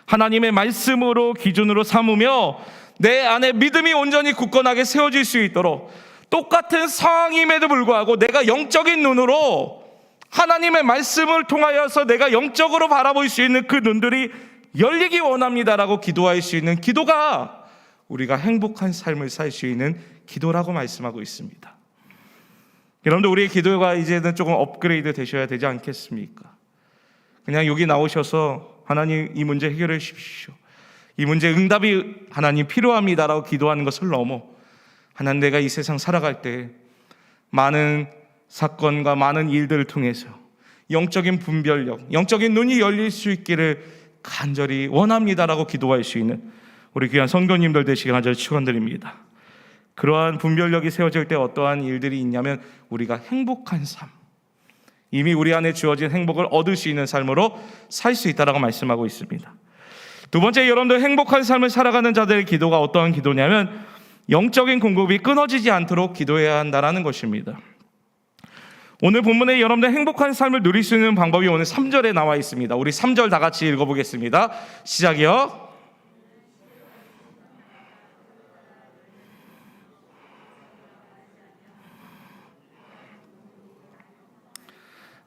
하나님의 말씀으로 기준으로 삼으며 내 안에 믿음이 온전히 굳건하게 세워질 수 있도록 똑같은 상황임에도 불구하고 내가 영적인 눈으로 하나님의 말씀을 통하여서 내가 영적으로 바라볼 수 있는 그 눈들이 열리기 원합니다라고 기도할 수 있는 기도가 우리가 행복한 삶을 살 수 있는 기도라고 말씀하고 있습니다. 여러분들, 우리의 기도가 이제는 조금 업그레이드 되셔야 되지 않겠습니까? 그냥 여기 나오셔서 하나님, 이 문제 해결해 주십시오, 이 문제 응답이 하나님 필요합니다라고 기도하는 것을 넘어 하나님, 내가 이 세상 살아갈 때 많은 사건과 많은 일들을 통해서 영적인 분별력, 영적인 눈이 열릴 수 있기를 간절히 원합니다라고 기도할 수 있는 우리 귀한 성도님들 되시길 간절히 축원드립니다. 그러한 분별력이 세워질 때 어떠한 일들이 있냐면 우리가 행복한 삶, 이미 우리 안에 주어진 행복을 얻을 수 있는 삶으로 살 수 있다라고 말씀하고 있습니다. 두 번째, 여러분들 행복한 삶을 살아가는 자들의 기도가 어떠한 기도냐면 영적인 공급이 끊어지지 않도록 기도해야 한다는 것입니다. 오늘 본문에 여러분들 행복한 삶을 누릴 수 있는 방법이 오늘 3절에 나와 있습니다. 우리 3절 다 같이 읽어보겠습니다. 시작이요.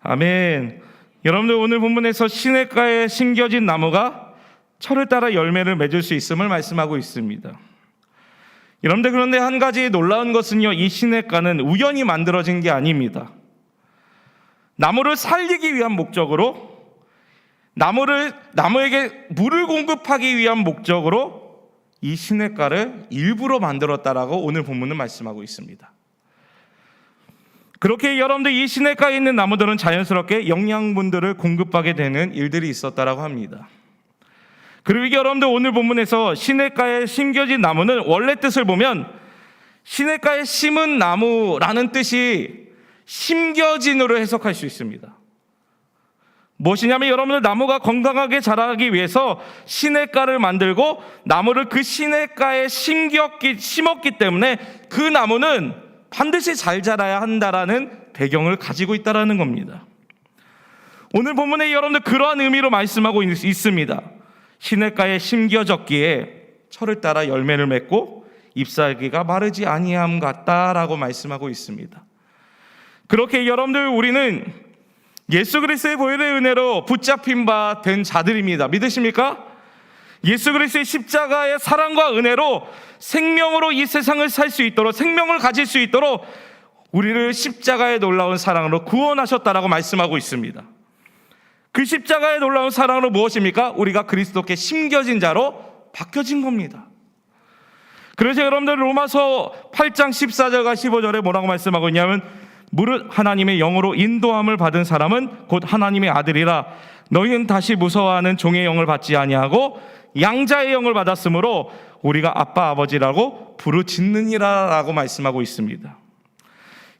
아멘. 여러분들 오늘 본문에서 시냇가에 심겨진 나무가 철을 따라 열매를 맺을 수 있음을 말씀하고 있습니다. 여러분들, 그런데 한 가지 놀라운 것은요, 이 시냇가는 우연히 만들어진 게 아닙니다. 나무를 살리기 위한 목적으로, 나무에게 물을 공급하기 위한 목적으로 이 시냇가를 일부러 만들었다라고 오늘 본문은 말씀하고 있습니다. 그렇게 여러분들 이 시냇가에 있는 나무들은 자연스럽게 영양분들을 공급하게 되는 일들이 있었다라고 합니다. 그리고 여러분들 오늘 본문에서 시냇가에 심겨진 나무는 원래 뜻을 보면 시냇가에 심은 나무라는 뜻이 심겨진으로 해석할 수 있습니다. 무엇이냐면 여러분들 나무가 건강하게 자라기 위해서 시냇가를 만들고 나무를 그 시냇가에 심었기 때문에 그 나무는 반드시 잘 자라야 한다라는 배경을 가지고 있다라는 겁니다. 오늘 본문에 여러분들 그러한 의미로 말씀하고 있습니다. 시냇가에 심겨졌기에 철을 따라 열매를 맺고 잎사귀가 마르지 아니함 같다라고 말씀하고 있습니다. 그렇게 여러분들 우리는 예수 그리스도의 보혈의 은혜로 붙잡힌 바 된 자들입니다. 믿으십니까? 예수 그리스도의 십자가의 사랑과 은혜로 생명으로 이 세상을 살 수 있도록, 생명을 가질 수 있도록 우리를 십자가의 놀라운 사랑으로 구원하셨다라고 말씀하고 있습니다. 그 십자가의 놀라운 사랑으로 무엇입니까? 우리가 그리스도께 심겨진 자로 바뀌어진 겁니다. 그래서 여러분들 로마서 8장 14절과 15절에 뭐라고 말씀하고 있냐면 무릇 하나님의 영으로 인도함을 받은 사람은 곧 하나님의 아들이라. 너희는 다시 무서워하는 종의 영을 받지 아니하고 양자의 영을 받았으므로 우리가 아빠 아버지라고 부르짖느니라 라고 말씀하고 있습니다.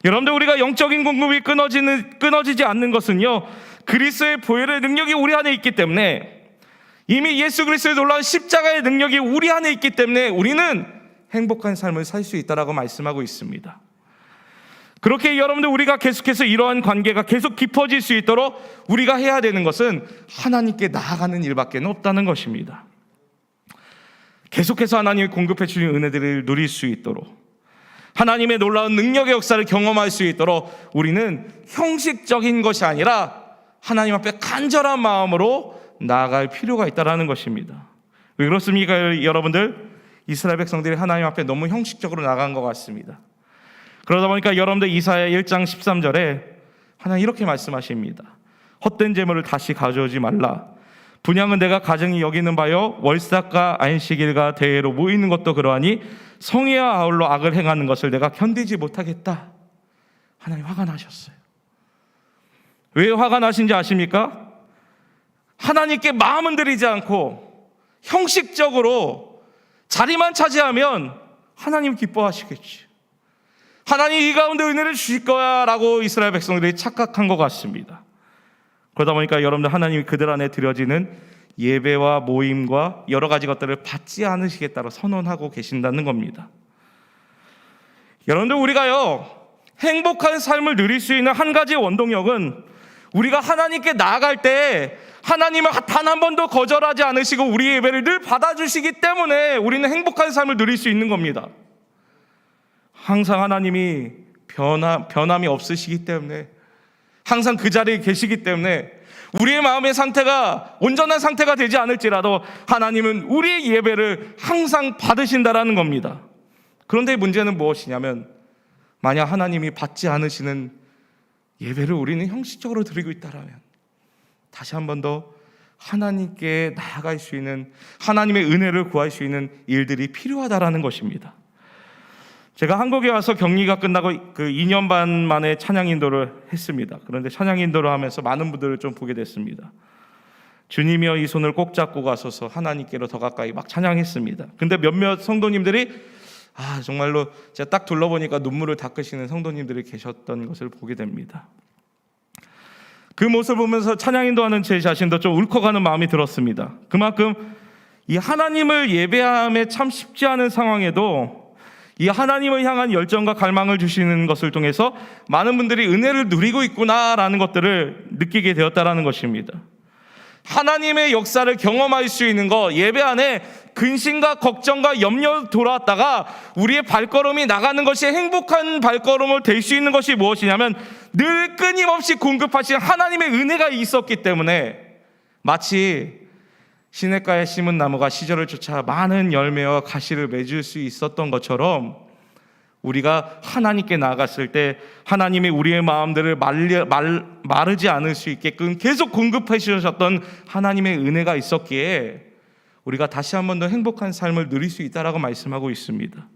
여러분들 우리가 영적인 공급이 끊어지지 않는 것은요, 그리스도의 보혈의 능력이 우리 안에 있기 때문에, 이미 예수 그리스도의 놀라운 십자가의 능력이 우리 안에 있기 때문에 우리는 행복한 삶을 살 수 있다라고 말씀하고 있습니다. 그렇게 여러분들 우리가 계속해서 이러한 관계가 계속 깊어질 수 있도록 우리가 해야 되는 것은 하나님께 나아가는 일밖에 없다는 것입니다. 계속해서 하나님이 공급해 주신 은혜들을 누릴 수 있도록, 하나님의 놀라운 능력의 역사를 경험할 수 있도록 우리는 형식적인 것이 아니라 하나님 앞에 간절한 마음으로 나아갈 필요가 있다는 것입니다. 왜 그렇습니까? 여러분들, 이스라엘 백성들이 하나님 앞에 너무 형식적으로 나간 것 같습니다. 그러다 보니까 여러분들 이사야 1장 13절에 하나님 이렇게 말씀하십니다. 헛된 재물을 다시 가져오지 말라. 분향은 내가 가증히 여기는 바요 월삭과 안식일과 대회로 모이는 것도 그러하니 성회와 아울러 악을 행하는 것을 내가 견디지 못하겠다. 하나님 화가 나셨어요. 왜 화가 나신지 아십니까? 하나님께 마음은 들이지 않고 형식적으로 자리만 차지하면 하나님 기뻐하시겠지, 하나님 이 가운데 은혜를 주실 거야 라고 이스라엘 백성들이 착각한 것 같습니다. 그러다 보니까 여러분들 하나님이 그들 안에 드려지는 예배와 모임과 여러 가지 것들을 받지 않으시겠다고 선언하고 계신다는 겁니다. 여러분들 우리가요, 행복한 삶을 누릴 수 있는 한 가지 원동력은 우리가 하나님께 나아갈 때 하나님은 단 한 번도 거절하지 않으시고 우리의 예배를 늘 받아주시기 때문에 우리는 행복한 삶을 누릴 수 있는 겁니다. 항상 하나님이 변함이 없으시기 때문에, 항상 그 자리에 계시기 때문에 우리의 마음의 상태가 온전한 상태가 되지 않을지라도 하나님은 우리의 예배를 항상 받으신다라는 겁니다. 그런데 문제는 무엇이냐면, 만약 하나님이 받지 않으시는 예배를 우리는 형식적으로 드리고 있다라면 다시 한 번 더 하나님께 나아갈 수 있는, 하나님의 은혜를 구할 수 있는 일들이 필요하다라는 것입니다. 제가 한국에 와서 격리가 끝나고 그 2년 반 만에 찬양 인도를 했습니다. 그런데 찬양 인도를 하면서 많은 분들을 좀 보게 됐습니다. 주님이여 이 손을 꼭 잡고 가소서 하나님께로 더 가까이 막 찬양했습니다. 근데 몇몇 성도님들이 정말로 제가 딱 둘러보니까 눈물을 닦으시는 성도님들이 계셨던 것을 보게 됩니다. 그 모습을 보면서 찬양 인도하는 제 자신도 좀 울컥하는 마음이 들었습니다. 그만큼 이 하나님을 예배함에 참 쉽지 않은 상황에도 이 하나님을 향한 열정과 갈망을 주시는 것을 통해서 많은 분들이 은혜를 누리고 있구나라는 것들을 느끼게 되었다라는 것입니다. 하나님의 역사를 경험할 수 있는 것, 예배 안에 근심과 걱정과 염려 돌아왔다가 우리의 발걸음이 나가는 것이 행복한 발걸음을 될 수 있는 것이 무엇이냐면 늘 끊임없이 공급하신 하나님의 은혜가 있었기 때문에 마치 시냇가에 심은 나무가 시절을 쫓아 많은 열매와 가시를 맺을 수 있었던 것처럼 우리가 하나님께 나아갔을 때 하나님이 우리의 마음들을 마르지 않을 수 있게끔 계속 공급해 주셨던 하나님의 은혜가 있었기에 우리가 다시 한 번 더 행복한 삶을 누릴 수 있다라고 말씀하고 있습니다.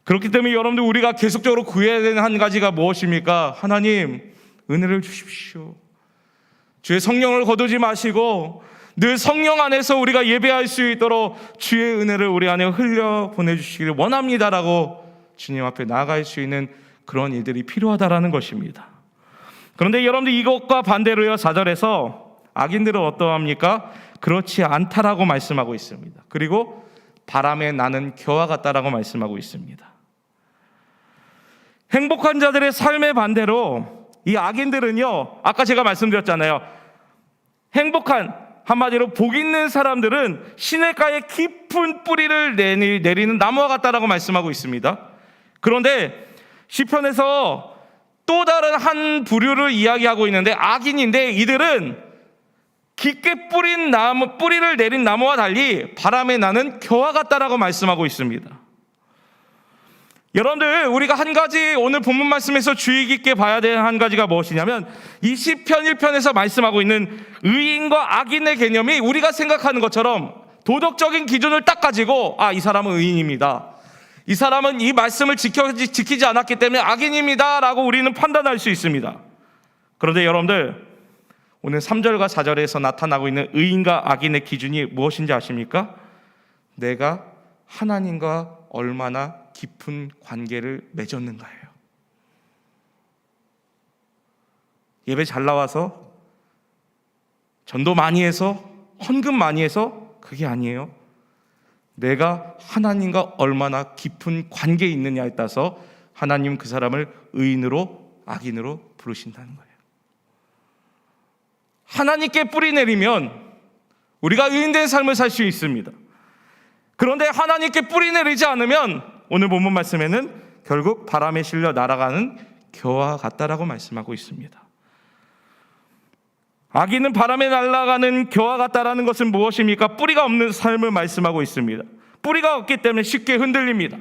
그렇기 때문에 여러분들 우리가 계속적으로 구해야 되는 한 가지가 무엇입니까? 하나님 은혜를 주십시오. 주의 성령을 거두지 마시고 늘 성령 안에서 우리가 예배할 수 있도록 주의 은혜를 우리 안에 흘려 보내주시기를 원합니다라고 주님 앞에 나아갈 수 있는 그런 일들이 필요하다라는 것입니다. 그런데 여러분들 이것과 반대로요, 4절에서 악인들은 어떠합니까? 그렇지 않다라고 말씀하고 있습니다. 그리고 바람에 나는 겨와 같다라고 말씀하고 있습니다. 행복한 자들의 삶의 반대로 이 악인들은요, 아까 제가 말씀드렸잖아요. 행복한, 한마디로 복 있는 사람들은 시냇가에 깊은 뿌리를 내리는 나무와 같다라고 말씀하고 있습니다. 그런데 시편에서 또 다른 한 부류를 이야기하고 있는데 악인인데 이들은 깊게 뿌리를 내린 나무와 달리 바람에 나는 겨와 같다라고 말씀하고 있습니다. 여러분들 우리가 한 가지 오늘 본문 말씀에서 주의 깊게 봐야 되는 한 가지가 무엇이냐면 이 시편 1편에서 말씀하고 있는 의인과 악인의 개념이 우리가 생각하는 것처럼 도덕적인 기준을 딱 가지고 이 사람은 의인입니다, 이 사람은 이 말씀을 지키지 않았기 때문에 악인입니다 라고 우리는 판단할 수 있습니다. 그런데 여러분들 오늘 3절과 4절에서 나타나고 있는 의인과 악인의 기준이 무엇인지 아십니까? 내가 하나님과 얼마나 깊은 관계를 맺었는가예요. 예배 잘 나와서 전도 많이 해서 헌금 많이 해서 그게 아니에요. 내가 하나님과 얼마나 깊은 관계에 있느냐에 따라서 하나님 그 사람을 의인으로 악인으로 부르신다는 거예요. 하나님께 뿌리 내리면 우리가 의인된 삶을 살 수 있습니다. 그런데 하나님께 뿌리 내리지 않으면 오늘 본문 말씀에는 결국 바람에 실려 날아가는 겨와 같다라고 말씀하고 있습니다. 악인은 바람에 날아가는 겨와 같다라는 것은 무엇입니까? 뿌리가 없는 삶을 말씀하고 있습니다. 뿌리가 없기 때문에 쉽게 흔들립니다.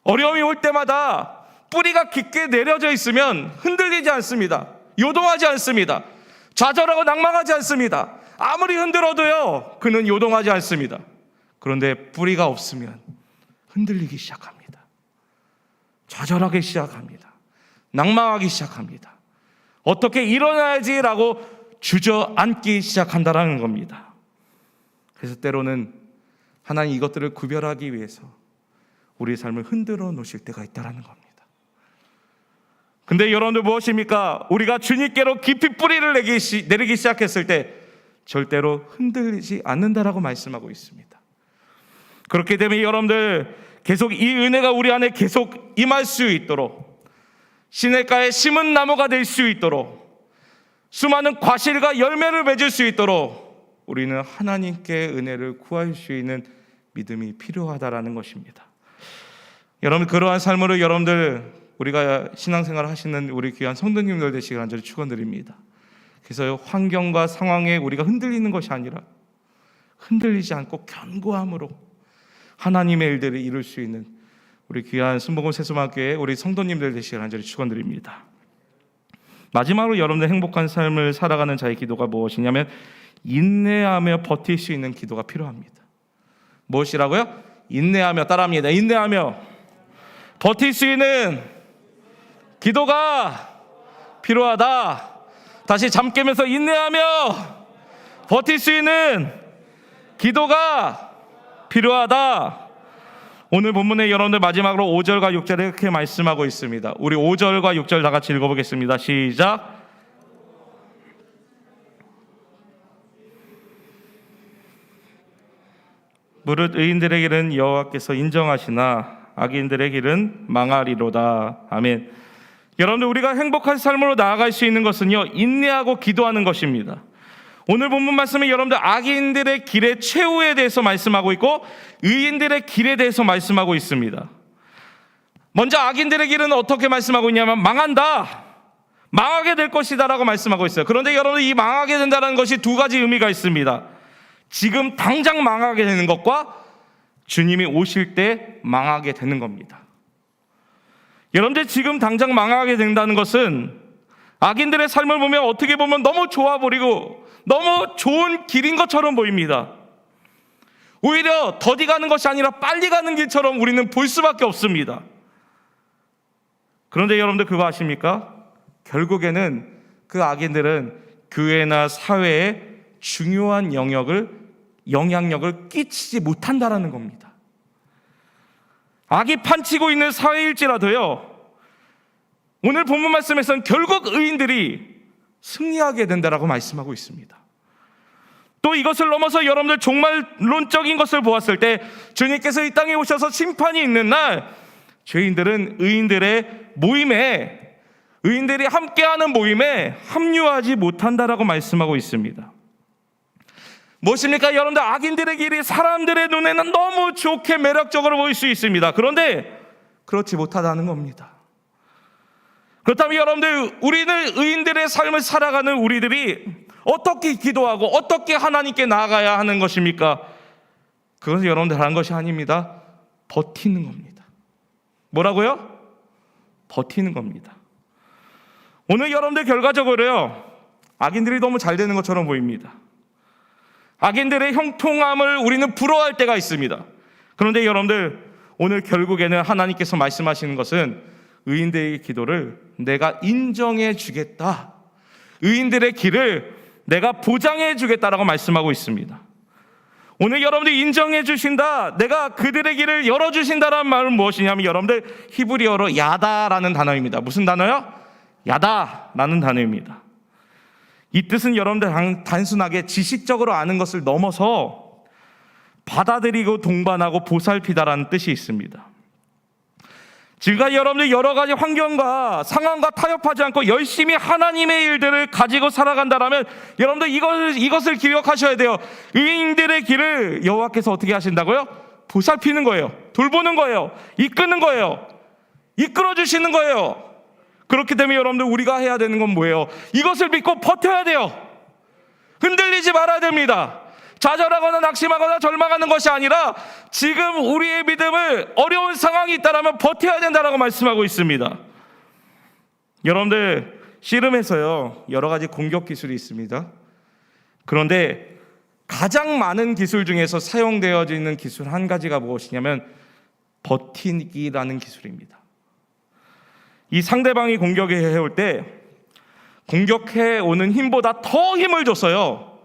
어려움이 올 때마다 뿌리가 깊게 내려져 있으면 흔들리지 않습니다. 요동하지 않습니다. 좌절하고 낭망하지 않습니다. 아무리 흔들어도요, 그는 요동하지 않습니다. 그런데 뿌리가 없으면 흔들리기 시작합니다. 좌절하기 시작합니다. 낭망하기 시작합니다. 어떻게 일어나야지라고 주저앉기 시작한다라는 겁니다. 그래서 때로는 하나님 이것들을 구별하기 위해서 우리의 삶을 흔들어 놓으실 때가 있다라는 겁니다. 근데 여러분들 무엇입니까? 우리가 주님께로 깊이 뿌리를 내리기 시작했을 때 절대로 흔들리지 않는다라고 말씀하고 있습니다. 그렇기 때문에 여러분들 계속 이 은혜가 우리 안에 계속 임할 수 있도록, 시냇가에 심은 나무가 될 수 있도록, 수많은 과실과 열매를 맺을 수 있도록 우리는 하나님께 은혜를 구할 수 있는 믿음이 필요하다라는 것입니다. 여러분 그러한 삶으로 여러분들 우리가 신앙생활을 하시는 우리 귀한 성도님들 되시길 간절히 축원드립니다. 그래서 환경과 상황에 우리가 흔들리는 것이 아니라 흔들리지 않고 견고함으로 하나님의 일들을 이룰 수 있는 우리 귀한 순복음 세수마교회 우리 성도님들 되시길 간절히 축원드립니다. 마지막으로 여러분들 행복한 삶을 살아가는 자의 기도가 무엇이냐면 인내하며 버틸 수 있는 기도가 필요합니다. 무엇이라고요? 인내하며, 따라합니다. 인내하며 버틸 수 있는 기도가 필요하다. 다시 잠 깨면서 인내하며 버틸 수 있는 기도가 필요하다. 오늘 본문에 여러분들 마지막으로 5절과 6절에 이렇게 말씀하고 있습니다. 우리 5절과 6절 다 같이 읽어보겠습니다. 시작. 무릇 의인들의 길은 여호와께서 인정하시나 악인들의 길은 망하리로다. 아멘. 여러분들, 우리가 행복한 삶으로 나아갈 수 있는 것은요, 인내하고 기도하는 것입니다. 오늘 본문 말씀은 여러분들 악인들의 길의 최후에 대해서 말씀하고 있고 의인들의 길에 대해서 말씀하고 있습니다. 먼저 악인들의 길은 어떻게 말씀하고 있냐면 망한다, 망하게 될 것이다 라고 말씀하고 있어요. 그런데 여러분, 이 망하게 된다는 것이 두 가지 의미가 있습니다. 지금 당장 망하게 되는 것과 주님이 오실 때 망하게 되는 겁니다. 여러분들, 지금 당장 망하게 된다는 것은 악인들의 삶을 보면 어떻게 보면 너무 좋아 보이고 너무 좋은 길인 것처럼 보입니다. 오히려 더디 가는 것이 아니라 빨리 가는 길처럼 우리는 볼 수밖에 없습니다. 그런데 여러분들 그거 아십니까? 결국에는 그 악인들은 교회나 사회에 중요한 영향력을 끼치지 못한다라는 겁니다. 악이 판치고 있는 사회일지라도요, 오늘 본문 말씀에서는 결국 의인들이 승리하게 된다라고 말씀하고 있습니다. 또 이것을 넘어서 여러분들 종말론적인 것을 보았을 때 주님께서 이 땅에 오셔서 심판이 있는 날 죄인들은 의인들이 함께하는 모임에 합류하지 못한다라고 말씀하고 있습니다. 무엇입니까? 여러분들, 악인들의 길이 사람들의 눈에는 너무 좋게 매력적으로 보일 수 있습니다. 그런데 그렇지 못하다는 겁니다. 그렇다면 여러분들, 우리는 의인들의 삶을 살아가는 우리들이 어떻게 기도하고 어떻게 하나님께 나아가야 하는 것입니까? 그것은 여러분들 하는 것이 아닙니다. 버티는 겁니다. 뭐라고요? 버티는 겁니다. 오늘 여러분들 결과적으로요, 악인들이 너무 잘 되는 것처럼 보입니다. 악인들의 형통함을 우리는 부러워할 때가 있습니다. 그런데 여러분들, 오늘 결국에는 하나님께서 말씀하시는 것은 의인들의 기도를 내가 인정해 주겠다, 의인들의 길을 내가 보장해 주겠다라고 말씀하고 있습니다. 오늘 여러분들 인정해 주신다, 내가 그들의 길을 열어주신다라는 말은 무엇이냐면 여러분들 히브리어로 야다라는 단어입니다. 무슨 단어요? 야다라는 단어입니다. 이 뜻은 여러분들 단순하게 지식적으로 아는 것을 넘어서 받아들이고 동반하고 보살피다라는 뜻이 있습니다. 지금까지 여러분들 여러 가지 환경과 상황과 타협하지 않고 열심히 하나님의 일들을 가지고 살아간다라면 여러분들 이것을 기억하셔야 돼요. 의인들의 길을 여호와께서 어떻게 하신다고요? 보살피는 거예요. 돌보는 거예요. 이끄는 거예요. 이끌어주시는 거예요. 그렇기 때문에 여러분들 우리가 해야 되는 건 뭐예요? 이것을 믿고 버텨야 돼요. 흔들리지 말아야 됩니다. 좌절하거나 낙심하거나 절망하는 것이 아니라 지금 우리의 믿음을 어려운 상황이 있다면 버텨야 된다라고 말씀하고 있습니다. 여러분들, 씨름에서요 여러 가지 공격 기술이 있습니다. 그런데 가장 많은 기술 중에서 사용되어지는 기술 한 가지가 무엇이냐면 버티기라는 기술입니다. 이 상대방이 공격해 올 때 공격해 오는 힘보다 더 힘을 줬어요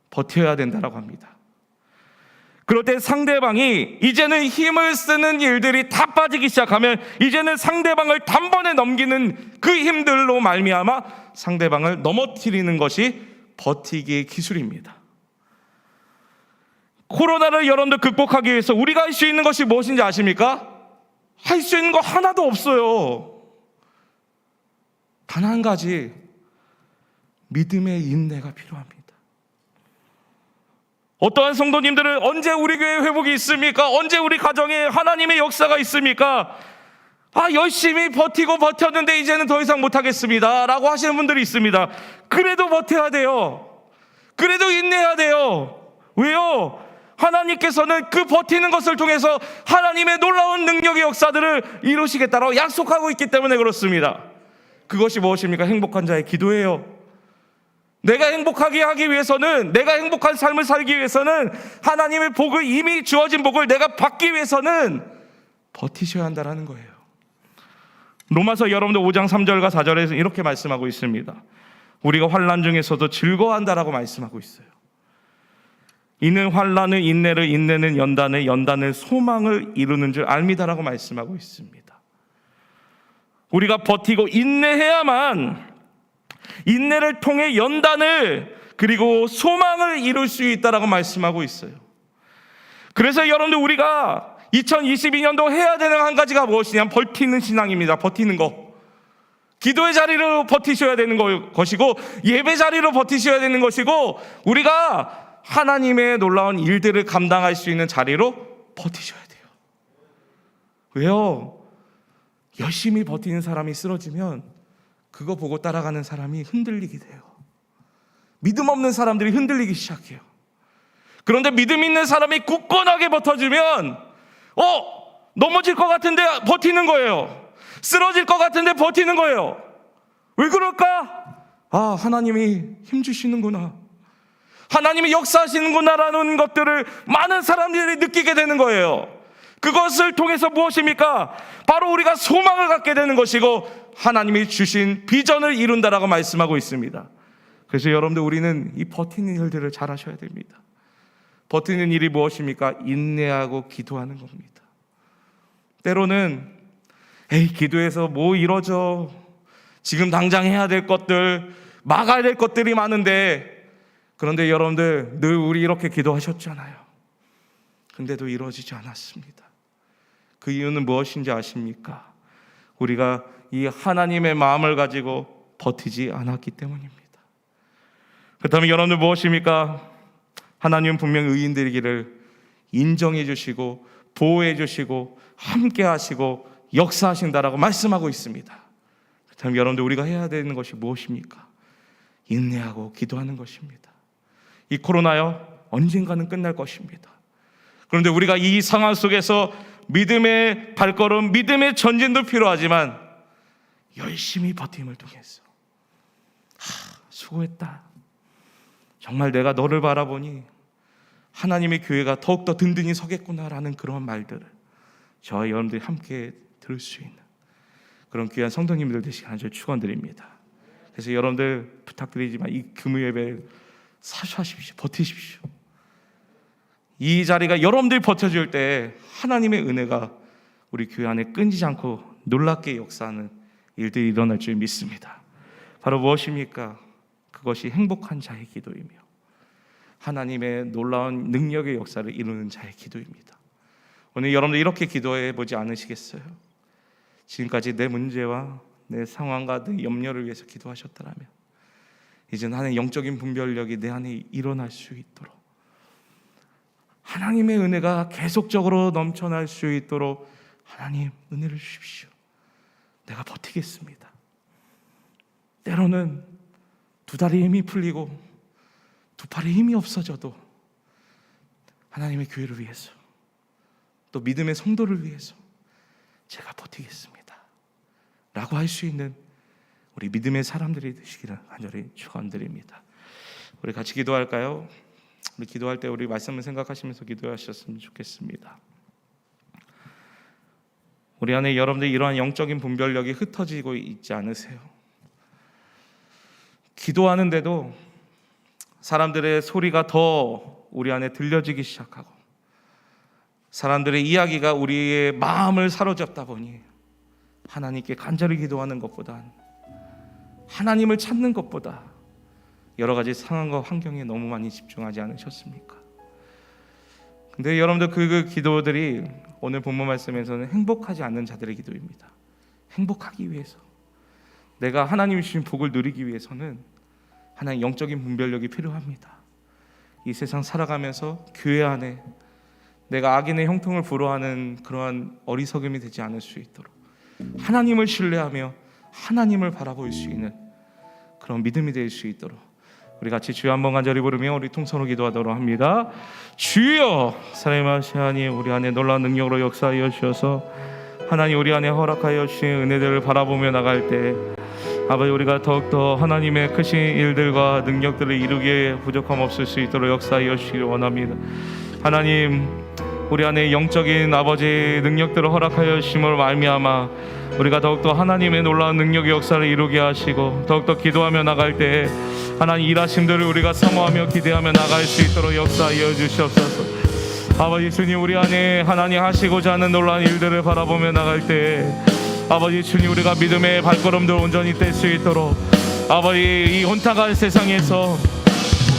버텨야 된다라고 합니다. 그럴 때 상대방이 이제는 힘을 쓰는 일들이 다 빠지기 시작하면 이제는 상대방을 단번에 넘기는 그 힘들로 말미암아 상대방을 넘어뜨리는 것이 버티기의 기술입니다. 코로나를 여러분들 극복하기 위해서 우리가 할 수 있는 것이 무엇인지 아십니까? 할 수 있는 거 하나도 없어요. 단 한 가지, 믿음의 인내가 필요합니다. 어떠한 성도님들은 언제 우리 교회 회복이 있습니까? 언제 우리 가정에 하나님의 역사가 있습니까? 열심히 버티고 버텼는데 이제는 더 이상 못하겠습니다 라고 하시는 분들이 있습니다. 그래도 버텨야 돼요. 그래도 인내해야 돼요. 왜요? 하나님께서는 그 버티는 것을 통해서 하나님의 놀라운 능력의 역사들을 이루시겠다라고 약속하고 있기 때문에 그렇습니다. 그것이 무엇입니까? 행복한 자의 기도예요. 내가 행복하게 하기 위해서는, 내가 행복한 삶을 살기 위해서는, 하나님의 복을, 이미 주어진 복을 내가 받기 위해서는 버티셔야 한다는 거예요. 로마서 여러분들 5장 3절과 4절에서 이렇게 말씀하고 있습니다. 우리가 환난 중에서도 즐거워한다라고 말씀하고 있어요. 이는 환난은 인내를, 인내는 연단을, 연단은 소망을 이루는 줄 압니다라고 말씀하고 있습니다. 우리가 버티고 인내해야만 인내를 통해 연단을 그리고 소망을 이룰 수 있다라고 말씀하고 있어요. 그래서 여러분들 우리가 2022년도 해야 되는 한 가지가 무엇이냐면 버티는 신앙입니다. 버티는 거. 기도의 자리로 버티셔야 되는 것이고 예배 자리로 버티셔야 되는 것이고 우리가 하나님의 놀라운 일들을 감당할 수 있는 자리로 버티셔야 돼요. 왜요? 열심히 버티는 사람이 쓰러지면 그거 보고 따라가는 사람이 흔들리게 돼요. 믿음 없는 사람들이 흔들리기 시작해요. 그런데 믿음 있는 사람이 굳건하게 버텨주면 넘어질 것 같은데 버티는 거예요. 쓰러질 것 같은데 버티는 거예요. 왜 그럴까? 하나님이 힘주시는구나, 하나님이 역사하시는구나라는 것들을 많은 사람들이 느끼게 되는 거예요. 그것을 통해서 무엇입니까? 바로 우리가 소망을 갖게 되는 것이고 하나님이 주신 비전을 이룬다라고 말씀하고 있습니다. 그래서 여러분들 우리는 이 버티는 일들을 잘 하셔야 됩니다. 버티는 일이 무엇입니까? 인내하고 기도하는 겁니다. 때로는 기도해서 뭐 이러죠, 지금 당장 해야 될 것들, 막아야 될 것들이 많은데, 그런데 여러분들 늘 우리 이렇게 기도하셨잖아요. 근데도 이루어지지 않았습니다. 그 이유는 무엇인지 아십니까? 우리가 이 하나님의 마음을 가지고 버티지 않았기 때문입니다. 그렇다면 여러분들 무엇입니까? 하나님은 분명히 의인들이기를 인정해 주시고 보호해 주시고 함께 하시고 역사하신다라고 말씀하고 있습니다. 그렇다면 여러분들 우리가 해야 되는 것이 무엇입니까? 인내하고 기도하는 것입니다. 이 코로나요, 언젠가는 끝날 것입니다. 그런데 우리가 이 상황 속에서 믿음의 발걸음, 믿음의 전진도 필요하지만 열심히 버팀을 통해서 수고했다, 정말 내가 너를 바라보니 하나님의 교회가 더욱더 든든히 서겠구나라는 그런 말들을 저와 여러분들이 함께 들을 수 있는 그런 귀한 성도님들 되시길 간절히 축원드립니다. 그래서 여러분들 부탁드리지만 이 금요예배를 사수하십시오. 버티십시오. 이 자리가 여러분들이 버텨줄 때 하나님의 은혜가 우리 교회 안에 끊이지 않고 놀랍게 역사하는 일들이 일어날 줄 믿습니다. 바로 무엇입니까? 그것이 행복한 자의 기도이며 하나님의 놀라운 능력의 역사를 이루는 자의 기도입니다. 오늘 여러분들 이렇게 기도해 보지 않으시겠어요? 지금까지 내 문제와 내 상황과 내 염려를 위해서 기도하셨더라면 이제 나는 영적인 분별력이 내 안에 일어날 수 있도록, 하나님의 은혜가 계속적으로 넘쳐날 수 있도록 하나님 은혜를 주십시오. 내가 버티겠습니다. 때로는 두 다리에 힘이 풀리고 두 팔에 힘이 없어져도 하나님의 교회를 위해서, 또 믿음의 성도를 위해서 제가 버티겠습니다 라고 할 수 있는 우리 믿음의 사람들이 되시기를 간절히 축원드립니다. 우리 같이 기도할까요? 우리 기도할 때 우리 말씀을 생각하시면서 기도하셨으면 좋겠습니다. 우리 안에 여러분들 이러한 영적인 분별력이 흩어지고 있지 않으세요? 기도하는데도 사람들의 소리가 더 우리 안에 들려지기 시작하고 사람들의 이야기가 우리의 마음을 사로잡다 보니 하나님께 간절히 기도하는 것보다, 하나님을 찾는 것보다 여러 가지 상황과 환경에 너무 많이 집중하지 않으셨습니까? 근데 여러분들 그 기도들이 오늘 본문 말씀에서는 행복하지 않는 자들의 기도입니다. 행복하기 위해서, 내가 하나님이 주신 복을 누리기 위해서는 하나님 영적인 분별력이 필요합니다. 이 세상 살아가면서 교회 안에 내가 악인의 형통을 불허하는 그러한 어리석음이 되지 않을 수 있도록 하나님을 신뢰하며 하나님을 바라볼 수 있는 그런 믿음이 될 수 있도록 우리 같이 주여 한번 간절히 부르며 우리 통성으로 기도하도록 합니다. 주여, 살아계신 하나님, 우리 안에 놀라운 능력으로 역사하여 주셔서 하나님 우리 안에 허락하여 주신 은혜들을 바라보며 나갈 때 아버지, 우리가 더욱더 하나님의 크신 일들과 능력들을 이루기에 부족함 없을 수 있도록 역사하여 주시기를 원합니다. 하나님, 우리 안에 영적인 아버지 능력들을 허락하여 주심으로 말미암아 우리가 더욱더 하나님의 놀라운 능력의 역사를 이루게 하시고 더욱더 기도하며 나갈 때 하나님 일하심들을 우리가 사모하며 기대하며 나갈 수 있도록 역사하여 주시옵소서. 아버지 주님, 우리 안에 하나님 하시고자 하는 놀라운 일들을 바라보며 나갈 때 아버지 주님, 우리가 믿음의 발걸음들 온전히 뗄 수 있도록 아버지 이 혼탁한 세상에서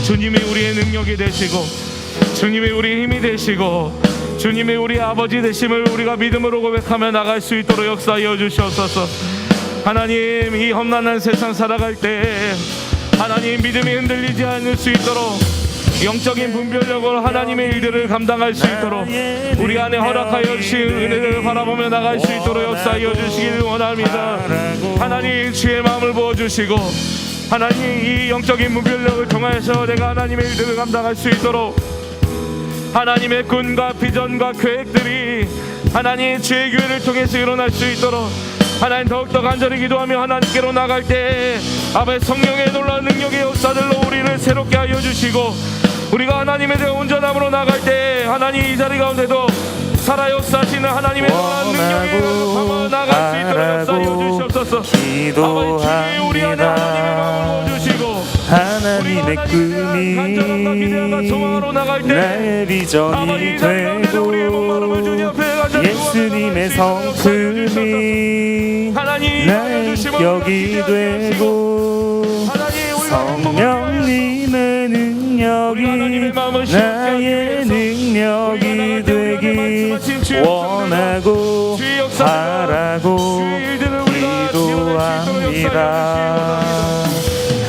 주님이 우리의 능력이 되시고 주님이 우리의 힘이 되시고 주님이 우리 아버지 되심을 우리가 믿음으로 고백하며 나갈 수 있도록 역사하여 주시옵소서. 하나님, 이 험난한 세상 살아갈 때 하나님 믿음이 흔들리지 않을 수 있도록 영적인 분별력으로 하나님의 일들을 감당할 수 있도록 우리 안에 허락하여 주신 은혜를 바라보며 나갈 수 있도록 역사하여 주시기를 원합니다. 하나님, 주의 마음을 부어주시고 하나님 이 영적인 분별력을 통하여서 내가 하나님의 일들을 감당할 수 있도록 하나님의 꿈과 비전과 계획들이 하나님 주의 교회를 통해서 일어날 수 있도록 하나님 더욱더 간절히 기도하며 하나님께로 나갈 때 아버지 성령의 놀라운 능력의 역사들로 우리를 새롭게 하여 주시고 우리가 하나님에 대해 온전함으로 나갈 때 하나님 이 자리 가운데도 살아 역사하시는 하나님의 놀라운 능력의 역사로 나갈 수 있도록 역사하여 주시옵소서. 아버지 주님, 우리 안에 하나님의 마음을 부어주시고 하나님의 꿈이 간절함과 기대함과 소망으로 나갈 때 나의 비전이 되고 예수님의 성품이 나의 격이 되고 성령님의 능력이 나의 능력이 되길 원하고 바라고 기도합니다.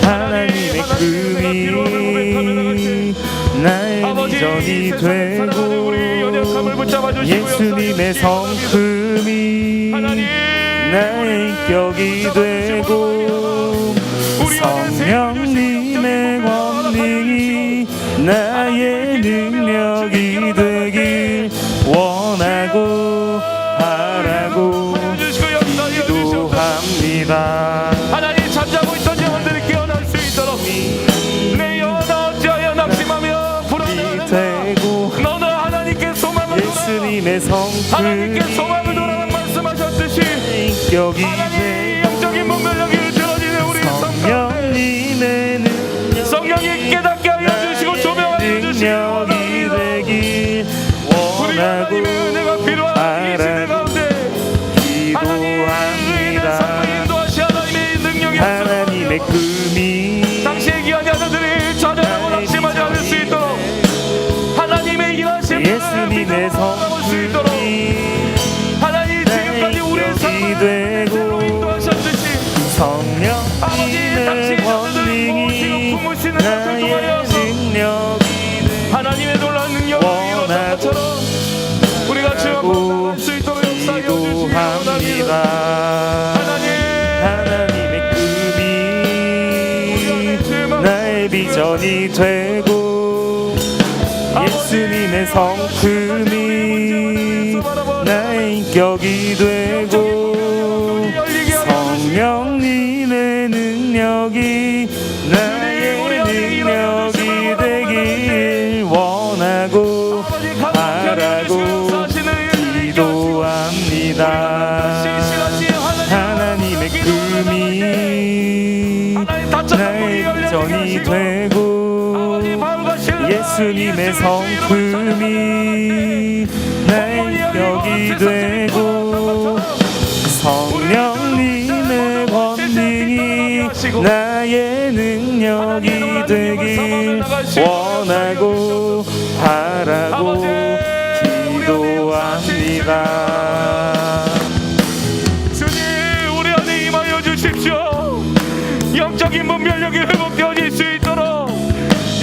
하나님의 꿈이 나의 비전이 되고 예수님의 성품이 나의 격이 되고 성령님의 권능이 나의 능력이 되길 원하고 바라고 기도합니다. 하나님, 잠자고 있던 영혼들이 깨어날 수 있도록 내 영혼아 어찌하여 낙심하며 불안해하는가. 너는 하나님께 소망을 예수님의 하나님께 성품이 소망을 돌아라 말씀하셨듯이 격이 하나님 영적인 분별력이 드러지는 우리 성령님의 능력이 성령이 깨닫게 하여 주시고 조명하여 주시기 원합니다. 되길 우리 원하고 하나님의 은혜가 필요한 이 시대 가운데 기도합니다. 하나님의 꿈이 당시의 귀한 자녀들이 좌절하고 낙심하지 않을 수 있도록 하나님의 일하심을 예수님의 감당할 수 있도록 성품이 하나님 지금까지 우리의 삶을 되고 새로 인도하셨듯이 아버지 성령님의 당시의 자녀들을 권능이 모시고 품으시는 것을 나의 통하여서 능력이 하나님의 놀라운 능력을 이루어진 것처럼 우리가 주 앞으로 나갈 수 있도록 역사하여 주시기 원합니다. 기도합니다. 하나님의 꿈이 나의 비전이 되고 예수님의 성품이 나의 인격이 되고 성령님의 능력이 나의 능력이 되길 원하고 바라고 기도합니다. 하나님의 꿈이 나의 비전이 되고 예수님의 성품이 나의 격이 되고 성령님의 권능이 나의 능력이 되길 원하고 바라고 기도합니다. 주님, 우리 안에 임하여 주십시오. 영적인 분별력이 회복되어질 수 있도록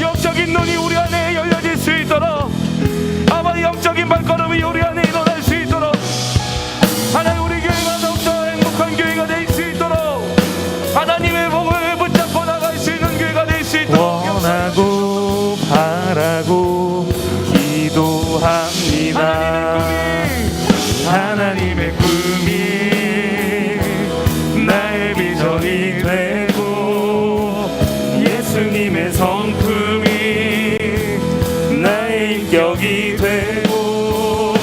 영적인 눈이 우리 안에 열려질 수 있도록 아마 영적인 발걸음이 우리 안에 일어날 수 있도록 하나님, 우리 교회가 더욱더 행복한 교회가 될 수 있도록 하나님의 복을 붙잡고 나갈 수 있는 교회가 될 수 있도록 원하고 바라고 기도합니다. 하나님의 꿈이 나의 비전이 되고 예수님의 성품이 나의 인격이 되고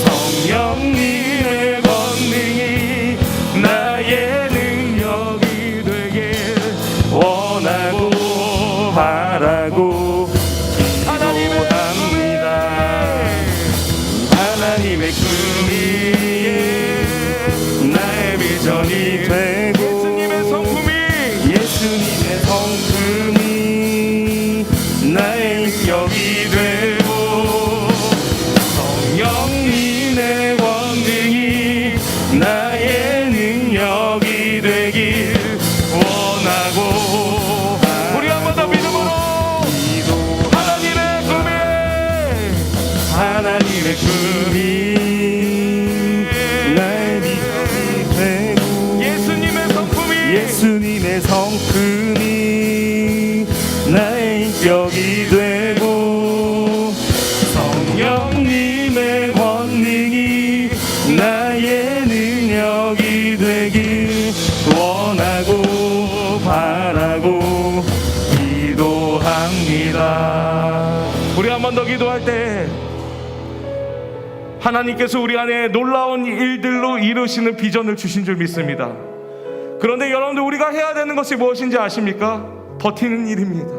성령님의 권능이 나의 능력이 되길 원하고 예수님의 성품이 나의 인격이 되고 성령님의 권능이 나의 능력이 되길 원하고 바라고 기도합니다. 우리 한 번 더 기도할 때 하나님께서 우리 안에 놀라운 일들로 이루시는 비전을 주신 줄 믿습니다. 그런데 여러분들 우리가 해야 되는 것이 무엇인지 아십니까? 버티는 일입니다.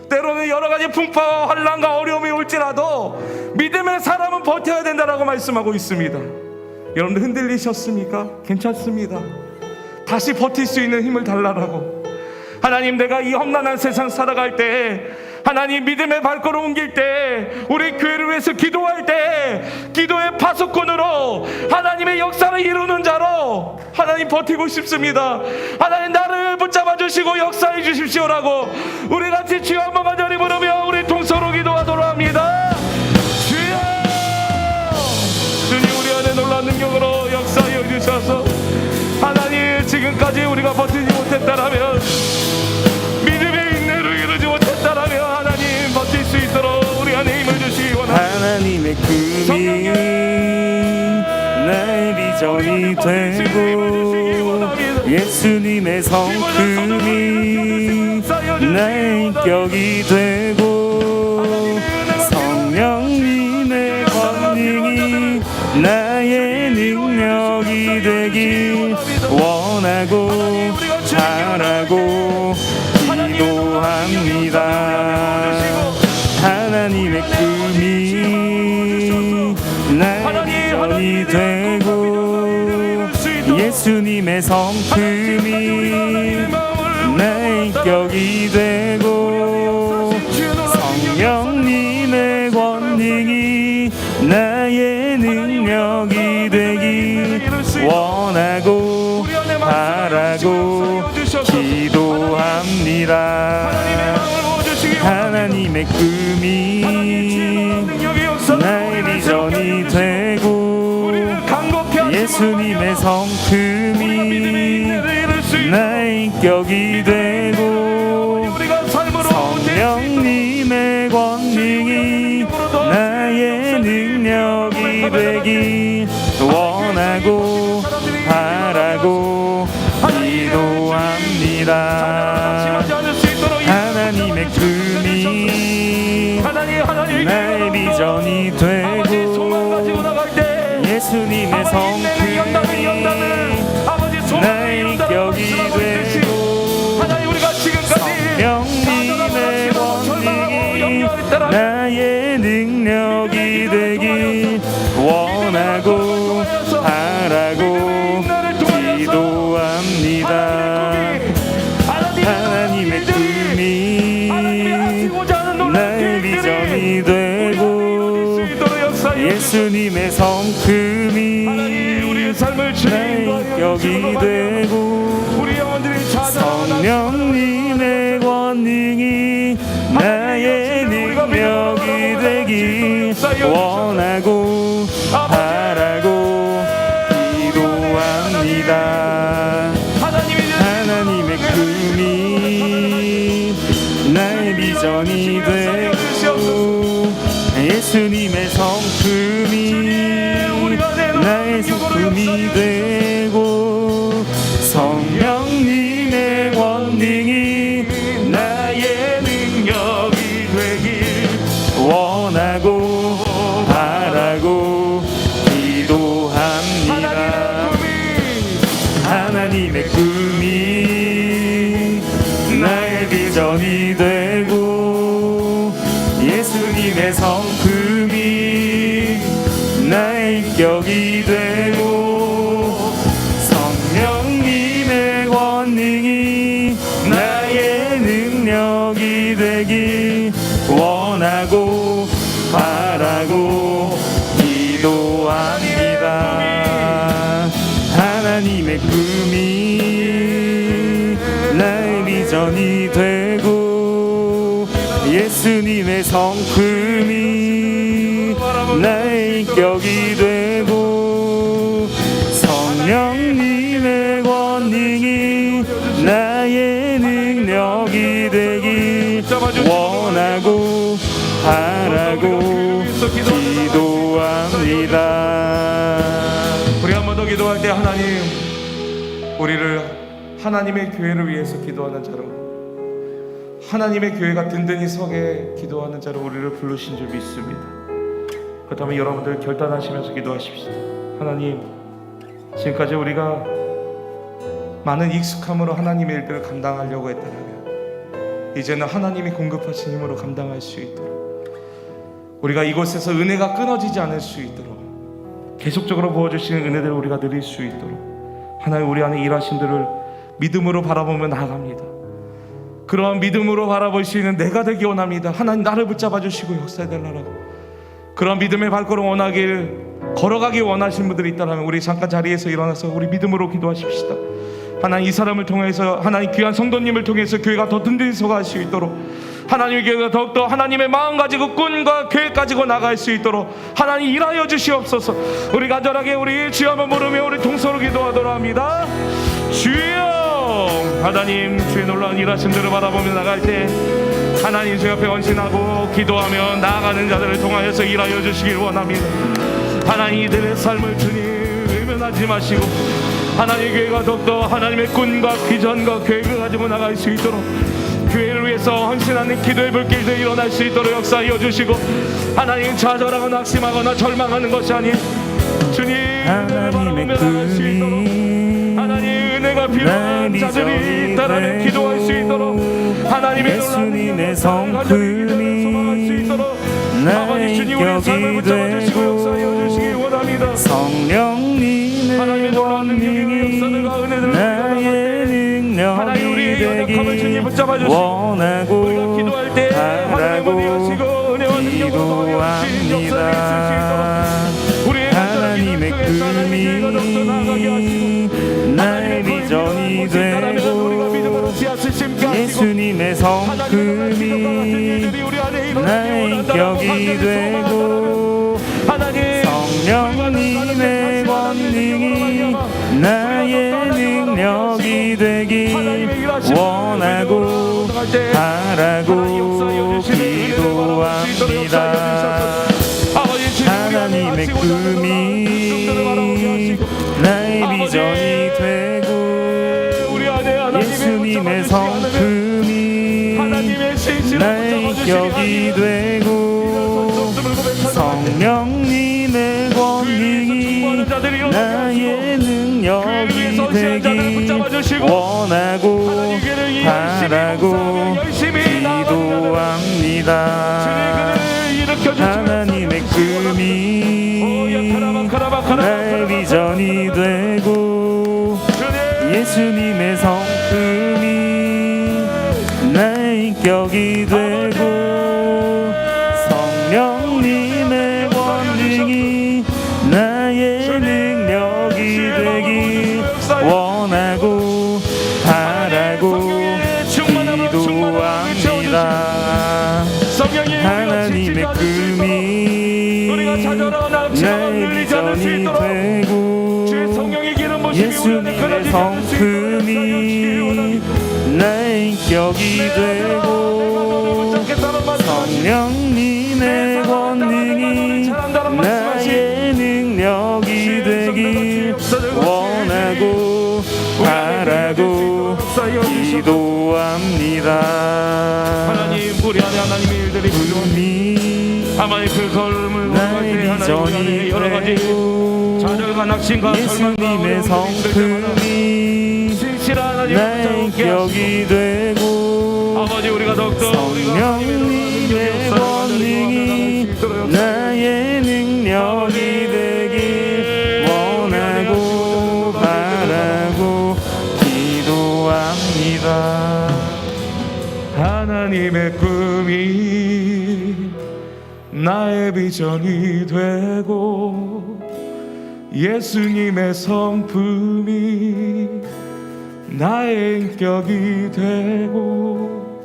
때로는 여러 가지 풍파와 환난과 어려움이 올지라도 믿음의 사람은 버텨야 된다라고 말씀하고 있습니다. 여러분들 흔들리셨습니까? 괜찮습니다. 다시 버틸 수 있는 힘을 달라라고. 하나님, 내가 이 험난한 세상 살아갈 때, 하나님 믿음의 발걸음 옮길 때, 우리 교회를 위해서 기도할 때 기도의 파수꾼으로 하나님의 역사를 이루는 자로 하나님 버티고 싶습니다. 하나님 나를 붙잡아 주시고 역사해 주십시오라고 우리 같이 주여 한번 간절히 부르며 우리 동서로 기도하도록 합니다. 주여, 주님 우리 안에 놀라운 능력으로 역사해 주셔서 하나님 지금까지 우리가 버티지 못했다라면, 믿음의 인내를 이루지 못했다라면 하나님 버틸 수 있도록 우리 안에 힘을 주시기 원합니다. 하나님의 꿈이 나의 비전이 되고 예수님의 성품이 나의 인격이 되고 성령님의 권능이 나의 능력이 되길 원하고 바라고 기도합니다. 하나님의 꿈이 나의 비전이 되고 예수님의 성품이 나의 인격이 되고 성령님의 권능이 나의 능력이 되길 원하고 바라고 기도합니다. 하나님의 꿈이 나의 비전이 되고 예수님의 성품이 나의 인격이 되고 성령님의 권능이 나의 능력이 되길 원하고 바라고 기도합니다. 하나님의 꿈이 나의 비전이 되고 예수님의 성품이 나의 인격이 되고 성령님의 권능이 나의 능력이 되길 원하고 바라고 기도합니다. 하나님의 꿈이 나의 비전이 되고 예수님의 성품이 나의 인격이 되고 성령님의 권능이 나의 능력이 되길 원하고 바라고 기도합니다. 하나님의 꿈이 나의 비전이 되고 예수님의 성품이 나의 성품이 되고 성령님의 권능이 나의 능력이 되길 원하고 바라고 기도합니다. 하나님의 꿈이 나의 비전이 되고 예수님의 성품이 나의 인격이 되고 성령님의 권능이 나의 능력이 되길 원하고 바라고 기도합니다. 하나님의 꿈이 나의 비전이 되고 예수님의 성품이 나의 인격이 되고 성령님의 권능이 나의 나의 능력이 되길 원하고 바라고 기도합니다. 우리 한 번 더 기도할 때 하나님, 우리를 하나님의 교회를 위해서 기도하는 자로, 하나님의 교회가 든든히 서게 기도하는 자로 우리를 부르신 줄 믿습니다. 그렇다면 여러분들 결단하시면서 기도하십시다. 하나님, 지금까지 우리가 많은 익숙함으로 하나님의 일들을 감당하려고 했다면 이제는 하나님이 공급하신 힘으로 감당할 수 있도록, 우리가 이곳에서 은혜가 끊어지지 않을 수 있도록 계속적으로 부어주시는 은혜들을 우리가 누릴 수 있도록 하나님 우리 안에 일하신 들을 믿음으로 바라보며 나아갑니다. 그러한 믿음으로 바라볼 수 있는 내가 되기 원합니다. 하나님 나를 붙잡아 주시고 역사해달라고, 그런 믿음의 발걸음 걸어가기 원하시는 분들이 있다면 우리 잠깐 자리에서 일어나서 우리 믿음으로 기도하십시다. 하나님 이 사람을 통해서, 하나님 귀한 성도님을 통해서 교회가 더 든든히 서갈 수 있도록, 하나님의 교회가 더욱더 하나님의 마음 가지고 꾼과 계획 가지고 나갈 수 있도록 하나님 일하여 주시옵소서. 우리 간절하게 우리 주여 한번 부르며 우리 동서로 기도하도록 합니다. 주여, 하나님 주의 놀라운 일하심들을 바라보며 나갈 때 하나님 주 옆에 헌신하고 기도하며 나아가는 자들을 통하여서 일하여 주시길 원합니다. 하나님 이들의 삶을 주님 외면하지 마시고 하나님의 교회가 더욱더 하나님의 꿈과 비전과 계획을 가지고 나갈 수 있도록, 교회를 위해서 헌신하는 기도의 불길도 일어날 수 있도록 역사하여 주시고, 하나님 좌절하고 낙심하거나 절망하는 것이 아닌 주님 하나님의 꿈이 하나님 은혜가 필요한 자들이 따라내 기도할 수 있도록, 하나님의 예수님의 성품이 나의 격이 되고 성령님의 권능이 나의 능력이 되길 원하고 바라고 기도합니다. 하나님의 꿈이 나의 비전이 되고 예수님의 성품이 나의 인격이 되고 성령님의 권능이 나의 능력이 되길 원하고 바라고 기도합니다. 하나님의 꿈이 나의 비전이 되고 예수님의 성품이 나의 인격이 되고 성령님의 권능이 나의 능력이 되길 원하고 바라고 기도합니다. 하나님의 꿈이 나의 비전이 되고 예수님의 성품이 나의 인격이 되고 성령님의 권능이 나의 능력이 되길 원하고 바라고 기도합니다. 하나님의 꿈이 나의 비전이 되고 예수님의 성품이 나의 인격이 되고 성령님의 권능이 나의 능력이 되길 원하고 바라고 기도합니다. 하나님 우리 안에 하나님의 일들이 필요합니다. 하나님 그 걸음을 나의 비전이 여러 가지 좌절과 낙심과 예수님의 성품이 나의 인격이 되고 아버지 우리가 더욱더 성령님의 권능이 나의 능력이 되길 원하고 바라고 기도합니다. 하나님의 꿈이 나의 비전이 되고 예수님의 성품이 나의 인격이 되고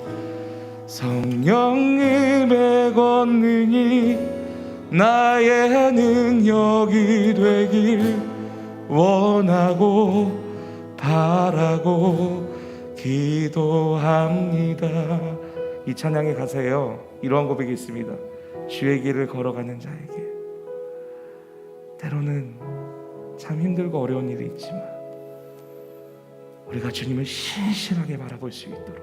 성령님의 권능이 나의 능력이 되길 원하고 바라고 기도합니다. 이 찬양의 가사에요 이러한 고백이 있습니다. 주의 길을 걸어가는 자에게 때로는 참 힘들고 어려운 일이 있지만 우리가 주님을 신실하게 바라볼 수 있도록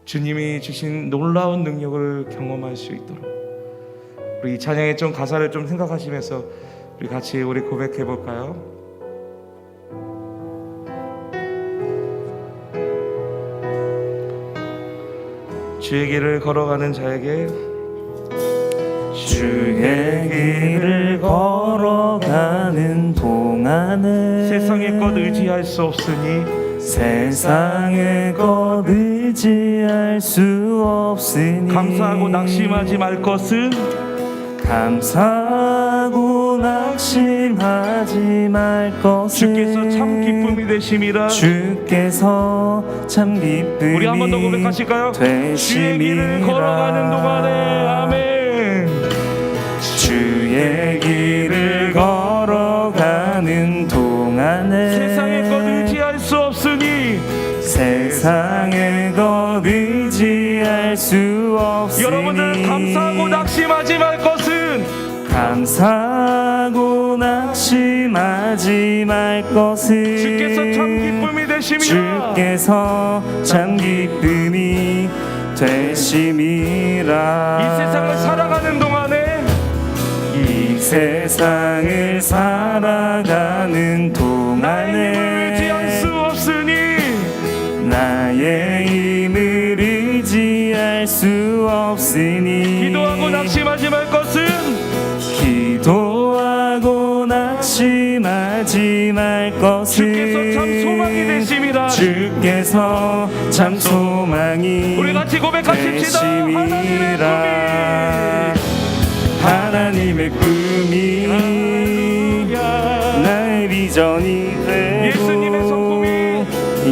주님이 주신 놀라운 능력을 경험할 수 있도록 우리 이 찬양의 좀 가사를 좀 생각하시면서 우리 같이 우리 고백해 볼까요? 주의 길을 걸어가는 자에게 주의 길을 걸어가는 동안에 세상의 것 의지할 수 없으니 세상의 것 의지할 수 없으니 감사하고 낙심하지 말 것은 감사하고 낙심하지 말 것은 주께서 참 기쁨이 되심이라. 주께서 참 기쁨이 우리 한 번 더 고백하실까요? 주의 길을 걸어가는 동안에 아멘. 주의 길을 걸어가는 동안에 세상의 것 의지할 수 없으니 세상의 것 의지할 수 없으니 여러분들 감사하고 낙심하지 말 것은 감사하고 낙심하지 말 것은 주께서 참 기쁨이 되심이라. 주께서 참 기쁨이 되심이라. 이 세상을 살아가는 동안에 이 세상을 살아가는 나의 힘을 의지할 동안에 수 없으니 나의 힘을 의지할 수 없으니 기도하고 낙심하지 말 것은 기도하고 낙심하지 말 것은 주께서 참 소망이 되심이라. 주께서 참 소망이 우리 같이 고백하십시다. 하나님의 꿈이 나의 비전이 되고 예수님의 성품이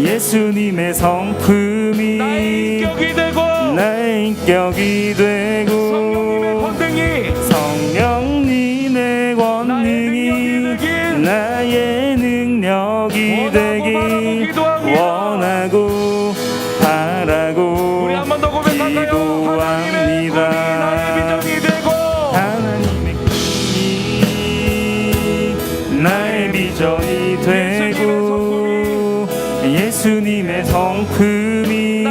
예수님의 성품이 나의 인격이 되고 나의 인격이 되고 성령님의 권능이 성령님의 권능이 나의 능력이 되길 원하고 바라고 우리 한 번 더 고백할까요? 하나님의 꿈이 나의 비전이 되고 예수님의 성품이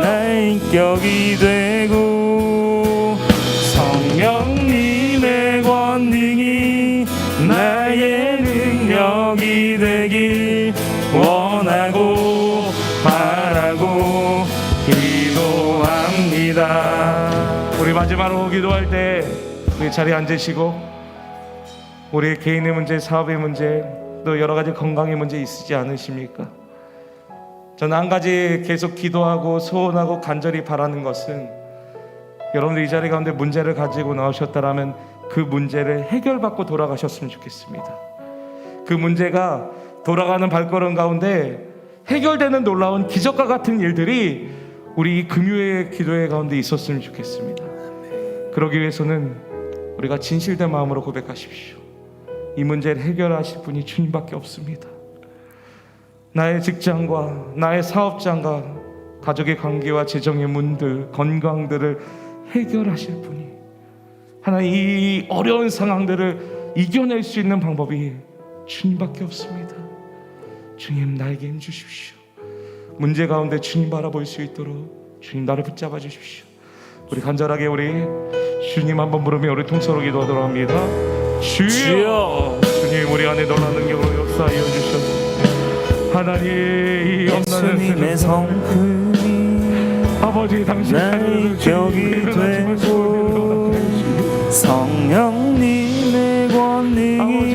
나의 인격이 되고 성령님의 권능이 나의 능력이 되길 원하고 바라고 기도합니다. 우리 마지막으로 기도할 때 우리 자리에 앉으시고 우리 개인의 문제, 사업의 문제, 또 여러 가지 건강의 문제 있으지 않으십니까? 저는 한 가지 계속 기도하고 소원하고 간절히 바라는 것은 여러분들 이 자리 가운데 문제를 가지고 나오셨다라면 그 문제를 해결받고 돌아가셨으면 좋겠습니다. 그 문제가 돌아가는 발걸음 가운데 해결되는 놀라운 기적과 같은 일들이 우리 이 금요의 기도회 가운데 있었으면 좋겠습니다. 그러기 위해서는 우리가 진실된 마음으로 고백하십시오. 이 문제를 해결하실 분이 주님밖에 없습니다. 나의 직장과 나의 사업장과 가족의 관계와 재정의 문들, 건강들을 해결하실 분이 하나님 이 어려운 상황들을 이겨낼 수 있는 방법이 주님밖에 없습니다. 주님 나에게 힘 주십시오. 문제 가운데 주님 바라볼 수 있도록 주님 나를 붙잡아 주십시오. 우리 간절하게 우리 주님 한번 부르며 우리 통서로 기도하도록 합니다. 주여, 주님 우리 안에 놀라운 능력으로 역사하여 주셔서 하나님 이 예수님의 성품이 아버지 당신 나의 격이 되고 성령님의 권능이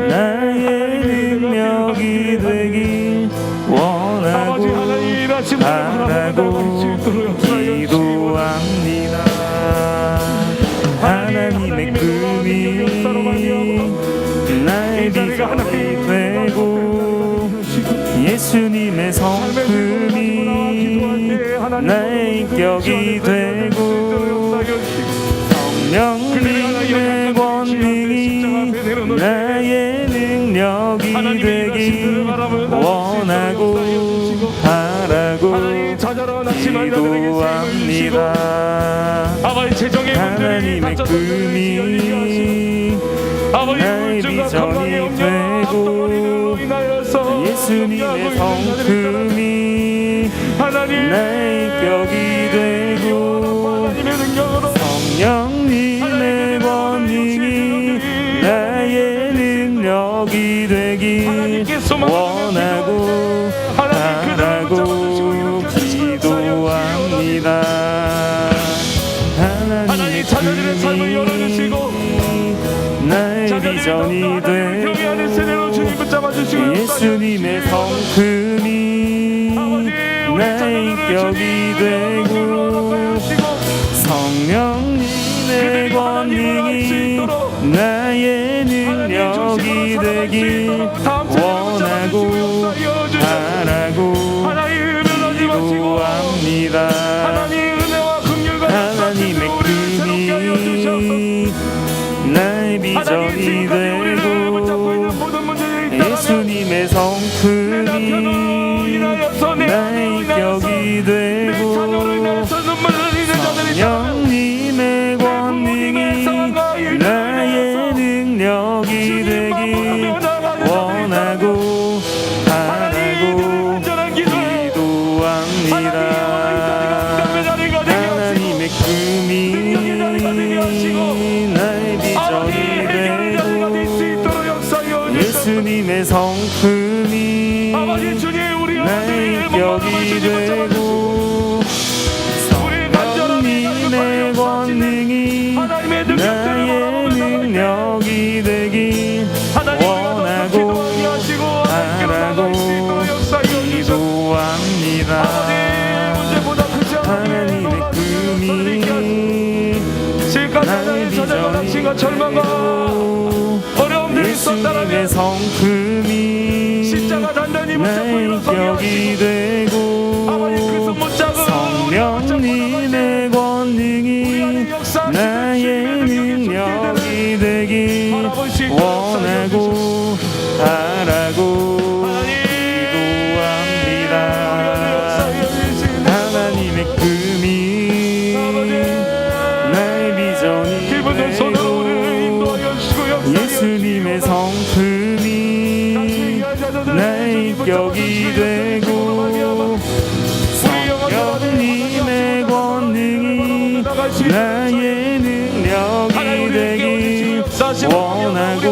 나의 능력이 되길 원하고 바라고 기도합니다. 하나님의 꿈이 나의 비전이 되고 예수님의 성품이 나의 인격이 되고 성령님의 권능이 나의 능력이 되길 원하고 낙심한 자들에게 힘을 주시고 기도합니다. 아버지 재정의 문들이 하나님의 닫혔던 자들에게 열리게 하시고 아버지 나의 우울증과 건강의 비전이 염려 앞덩어리로 인하여서 예수님의 성품이 하나님 나의 격이 되고 하나님의 능력으로 성령님의 권능이 나의 능력이 되길 원하고 바라고 기도합니다. 하나님의 자녀들의 삶을 열어주시고 나의 비전이 되고 경외하는 세대로 주님 붙잡아 주시고 예수님의 성품이 나의 격이 되고 성령님의 권능이 나의 능력이 되길 원하고 바라고 기도합니다. 하나님의 금이 나의 비전이 되고 예수님의 성품이 나의 격이 되고 성령님의 권능이 나의 능력이 되길 원하고 바라고 기도합니다. 하나님의 금이 나의 비전이 되고 예수님의 성품이 나의 격이 되고 성령님의 권능이 나의 능력이 되길 원하고 바라고 기도합니다. 하나님의 금이 나의 비전이 되고 예수님의 성품이 나의 격이 되고 성령님의 권능이 나의 능력이 되길 원하고 바라고 기도합니다. 하나님의 금이 나의 비전이 되고 예수님의 성품이 나의 격이 되고 성령님의 권능이 나의 능력이 되길 원하고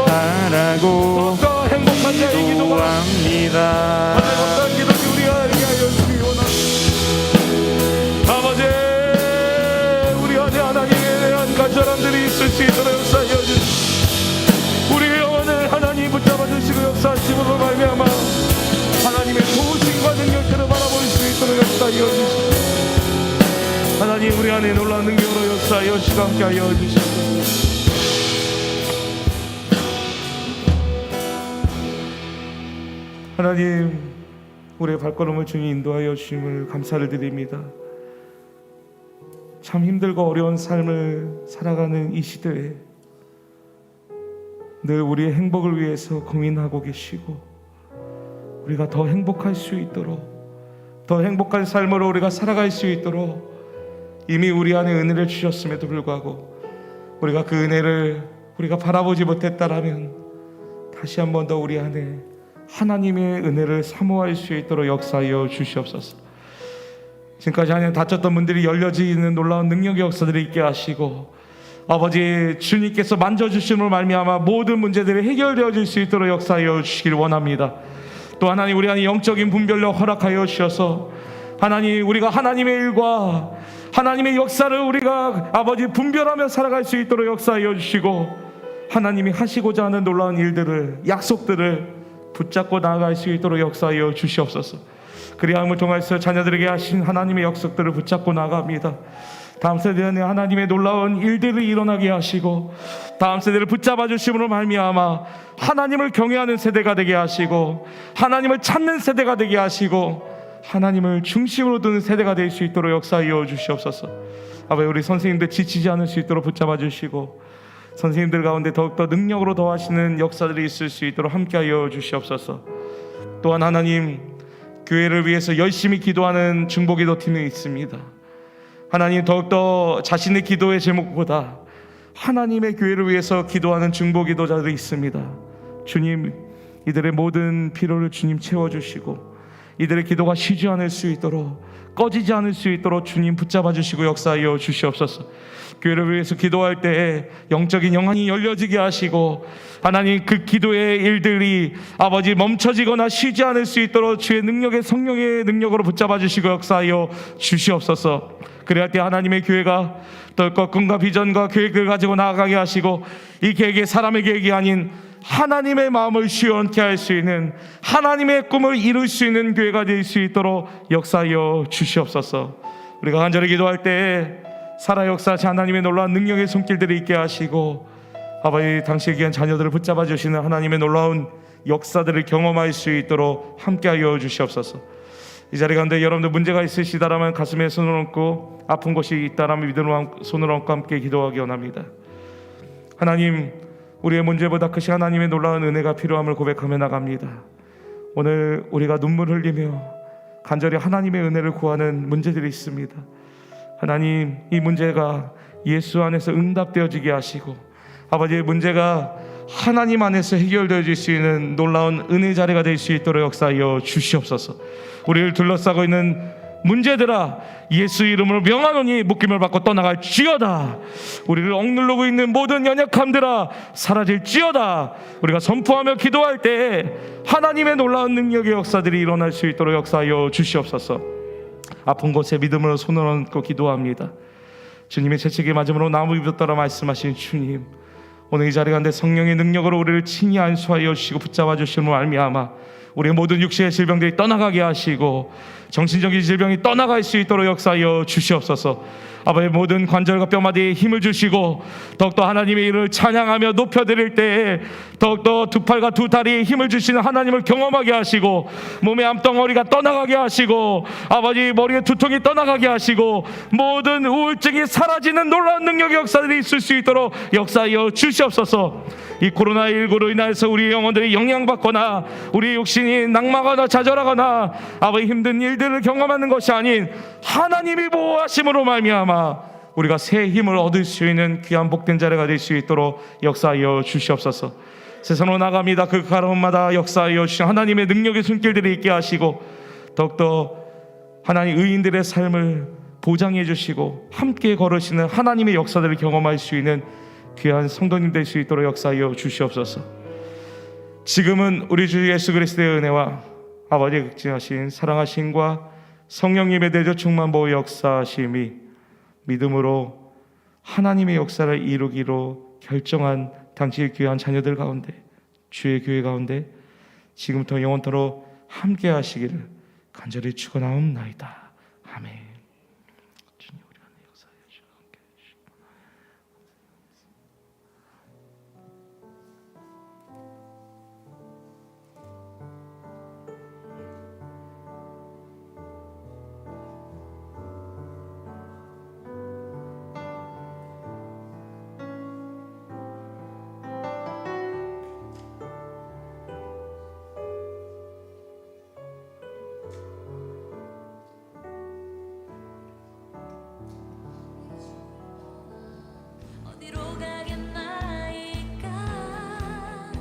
바라고 기도합니다. 아버지 우리 안에 하나님에 대한 간절함들이 있을 수 있도록 역사하여 주시고 우리의 영혼을 하나님 붙잡아 주시고 역사하심으로 말미암아 하나님의 도우심과 능력들을 바라볼 수 있도록 역사하여 주시고 하나님 우리 안에 놀라운 능력으로 역사하여 주시고 함께하여 주시고 하나님 우리의 발걸음을 주님 인도하여 주심을 감사를 드립니다. 참 힘들고 어려운 삶을 살아가는 이 시대에 늘 우리의 행복을 위해서 고민하고 계시고 우리가 더 행복할 수 있도록 더 행복한 삶으로 우리가 살아갈 수 있도록 이미 우리 안에 은혜를 주셨음에도 불구하고 우리가 그 은혜를 우리가 바라보지 못했다라면 다시 한 번 더 우리 안에 하나님의 은혜를 사모할 수 있도록 역사하여 주시옵소서. 지금까지 하나님 다쳤던 분들이 열려지는 놀라운 능력의 역사들이 있게 하시고 아버지 주님께서 만져주심으로 말미암아 모든 문제들이 해결되어질 수 있도록 역사하여 주시길 원합니다. 또 하나님 우리 안에 영적인 분별력 허락하여 주셔서 하나님 우리가 하나님의 일과 하나님의 역사를 우리가 아버지 분별하며 살아갈 수 있도록 역사하여 주시고 하나님이 하시고자 하는 놀라운 일들을 약속들을 붙잡고 나아갈 수 있도록 역사하여 주시옵소서. 그리함을 통해서 자녀들에게 하신 하나님의 약속들을 붙잡고 나갑니다. 다음 세대에 하나님의 놀라운 일들을 일어나게 하시고 다음 세대를 붙잡아 주심으로 말미암아 하나님을 경외하는 세대가 되게 하시고 하나님을 찾는 세대가 되게 하시고 하나님을 중심으로 두는 세대가 될 수 있도록 역사하여 주시옵소서. 아버지 우리 선생님들 지치지 않을 수 있도록 붙잡아 주시고 선생님들 가운데 더욱더 능력으로 더하시는 역사들이 있을 수 있도록 함께하여 주시옵소서. 또한 하나님 교회를 위해서 열심히 기도하는 중보기도 팀이 있습니다. 하나님, 더욱더 자신의 기도의 제목보다 하나님의 교회를 위해서 기도하는 중보기도자들이 있습니다. 주님, 이들의 모든 필요를 주님 채워주시고 이들의 기도가 쉬지 않을 수 있도록, 꺼지지 않을 수 있도록 주님 붙잡아 주시고 역사하여 주시옵소서. 교회를 위해서 기도할 때 영적인 영안이 열려지게 하시고 하나님, 그 기도의 일들이 아버지 멈춰지거나 쉬지 않을 수 있도록 주의 능력의 성령의 능력으로 붙잡아 주시고 역사하여 주시옵소서. 그래야 때 하나님의 교회가 더 꿈과 비전과 계획을 가지고 나아가게 하시고 이 계획이 사람의 계획이 아닌 하나님의 마음을 시원케 할 수 있는, 하나님의 꿈을 이룰 수 있는 교회가 될 수 있도록 역사하여 주시옵소서. 우리가 간절히 기도할 때 살아 역사하신 하나님의 놀라운 능력의 손길들이 있게 하시고 아버지, 당시에 귀한 자녀들을 붙잡아 주시는 하나님의 놀라운 역사들을 경험할 수 있도록 함께하여 주시옵소서. 이 자리 가운데 여러분들 문제가 있으시다라면 가슴에 손을 얹고, 아픈 곳이 있다라면 믿음으로 손을 얹고 함께 기도하기 원합니다. 하나님, 우리의 문제보다 크신 하나님의 놀라운 은혜가 필요함을 고백하며 나갑니다. 오늘 우리가 눈물 흘리며 간절히 하나님의 은혜를 구하는 문제들이 있습니다. 하나님, 이 문제가 예수 안에서 응답되어지게 하시고 아버지의 문제가 하나님 안에서 해결되어질 수 있는 놀라운 은혜 자리가 될 수 있도록 역사하여 주시옵소서. 우리를 둘러싸고 있는 문제들아, 예수 이름으로 명하노니 묶임을 받고 떠나갈지어다. 우리를 억누르고 있는 모든 연약함들아 사라질지어다. 우리가 선포하며 기도할 때 하나님의 놀라운 능력의 역사들이 일어날 수 있도록 역사하여 주시옵소서. 아픈 곳에 믿음으로 손을 얹고 기도합니다. 주님의 재책에 맞음으로 나무 입었더라 말씀하신 주님, 오늘 이 자리 가운데 성령의 능력으로 우리를 친히 안수하여 주시고 붙잡아 주시는 말미암아 우리의 모든 육신의 질병들이 떠나가게 하시고 정신적인 질병이 떠나갈 수 있도록 역사하여 주시옵소서. 아버지의 모든 관절과 뼈마디에 힘을 주시고 더욱더 하나님의 이름을 찬양하며 높여드릴 때에 더욱더 두 팔과 두 다리에 힘을 주시는 하나님을 경험하게 하시고 몸의 암덩어리가 떠나가게 하시고 아버지 머리의 두통이 떠나가게 하시고 모든 우울증이 사라지는 놀라운 능력의 역사들이 있을 수 있도록 역사하여 주시옵소서. 이 코로나19로 인해서 우리의 영혼들이 영향받거나 우리의 육신이 낙마하거나 좌절하거나 아버지 힘든 일들을 경험하는 것이 아닌 하나님이 보호하심으로 말미암아 우리가 새 힘을 얻을 수 있는 귀한 복된 자리가 될 수 있도록 역사하여 주시옵소서. 세상으로 나갑니다. 그 가로마다 역사하여 주신 하나님의 능력의 손길들이 있게 하시고 더욱더 하나님 의인들의 삶을 보장해 주시고 함께 걸으시는 하나님의 역사들을 경험할 수 있는 귀한 성도님 될 수 있도록 역사하여 주시옵소서. 지금은 우리 주 예수 그리스도의 은혜와 아버지의 극진하신 사랑하심과 성령님의 대조 충만 보호 역사하심이 믿음으로 하나님의 역사를 이루기로 결정한 당시의 귀한 자녀들 가운데, 주의 교회 가운데 지금부터 영원토록 함께 하시기를 간절히 축원하옵나이다. 아멘.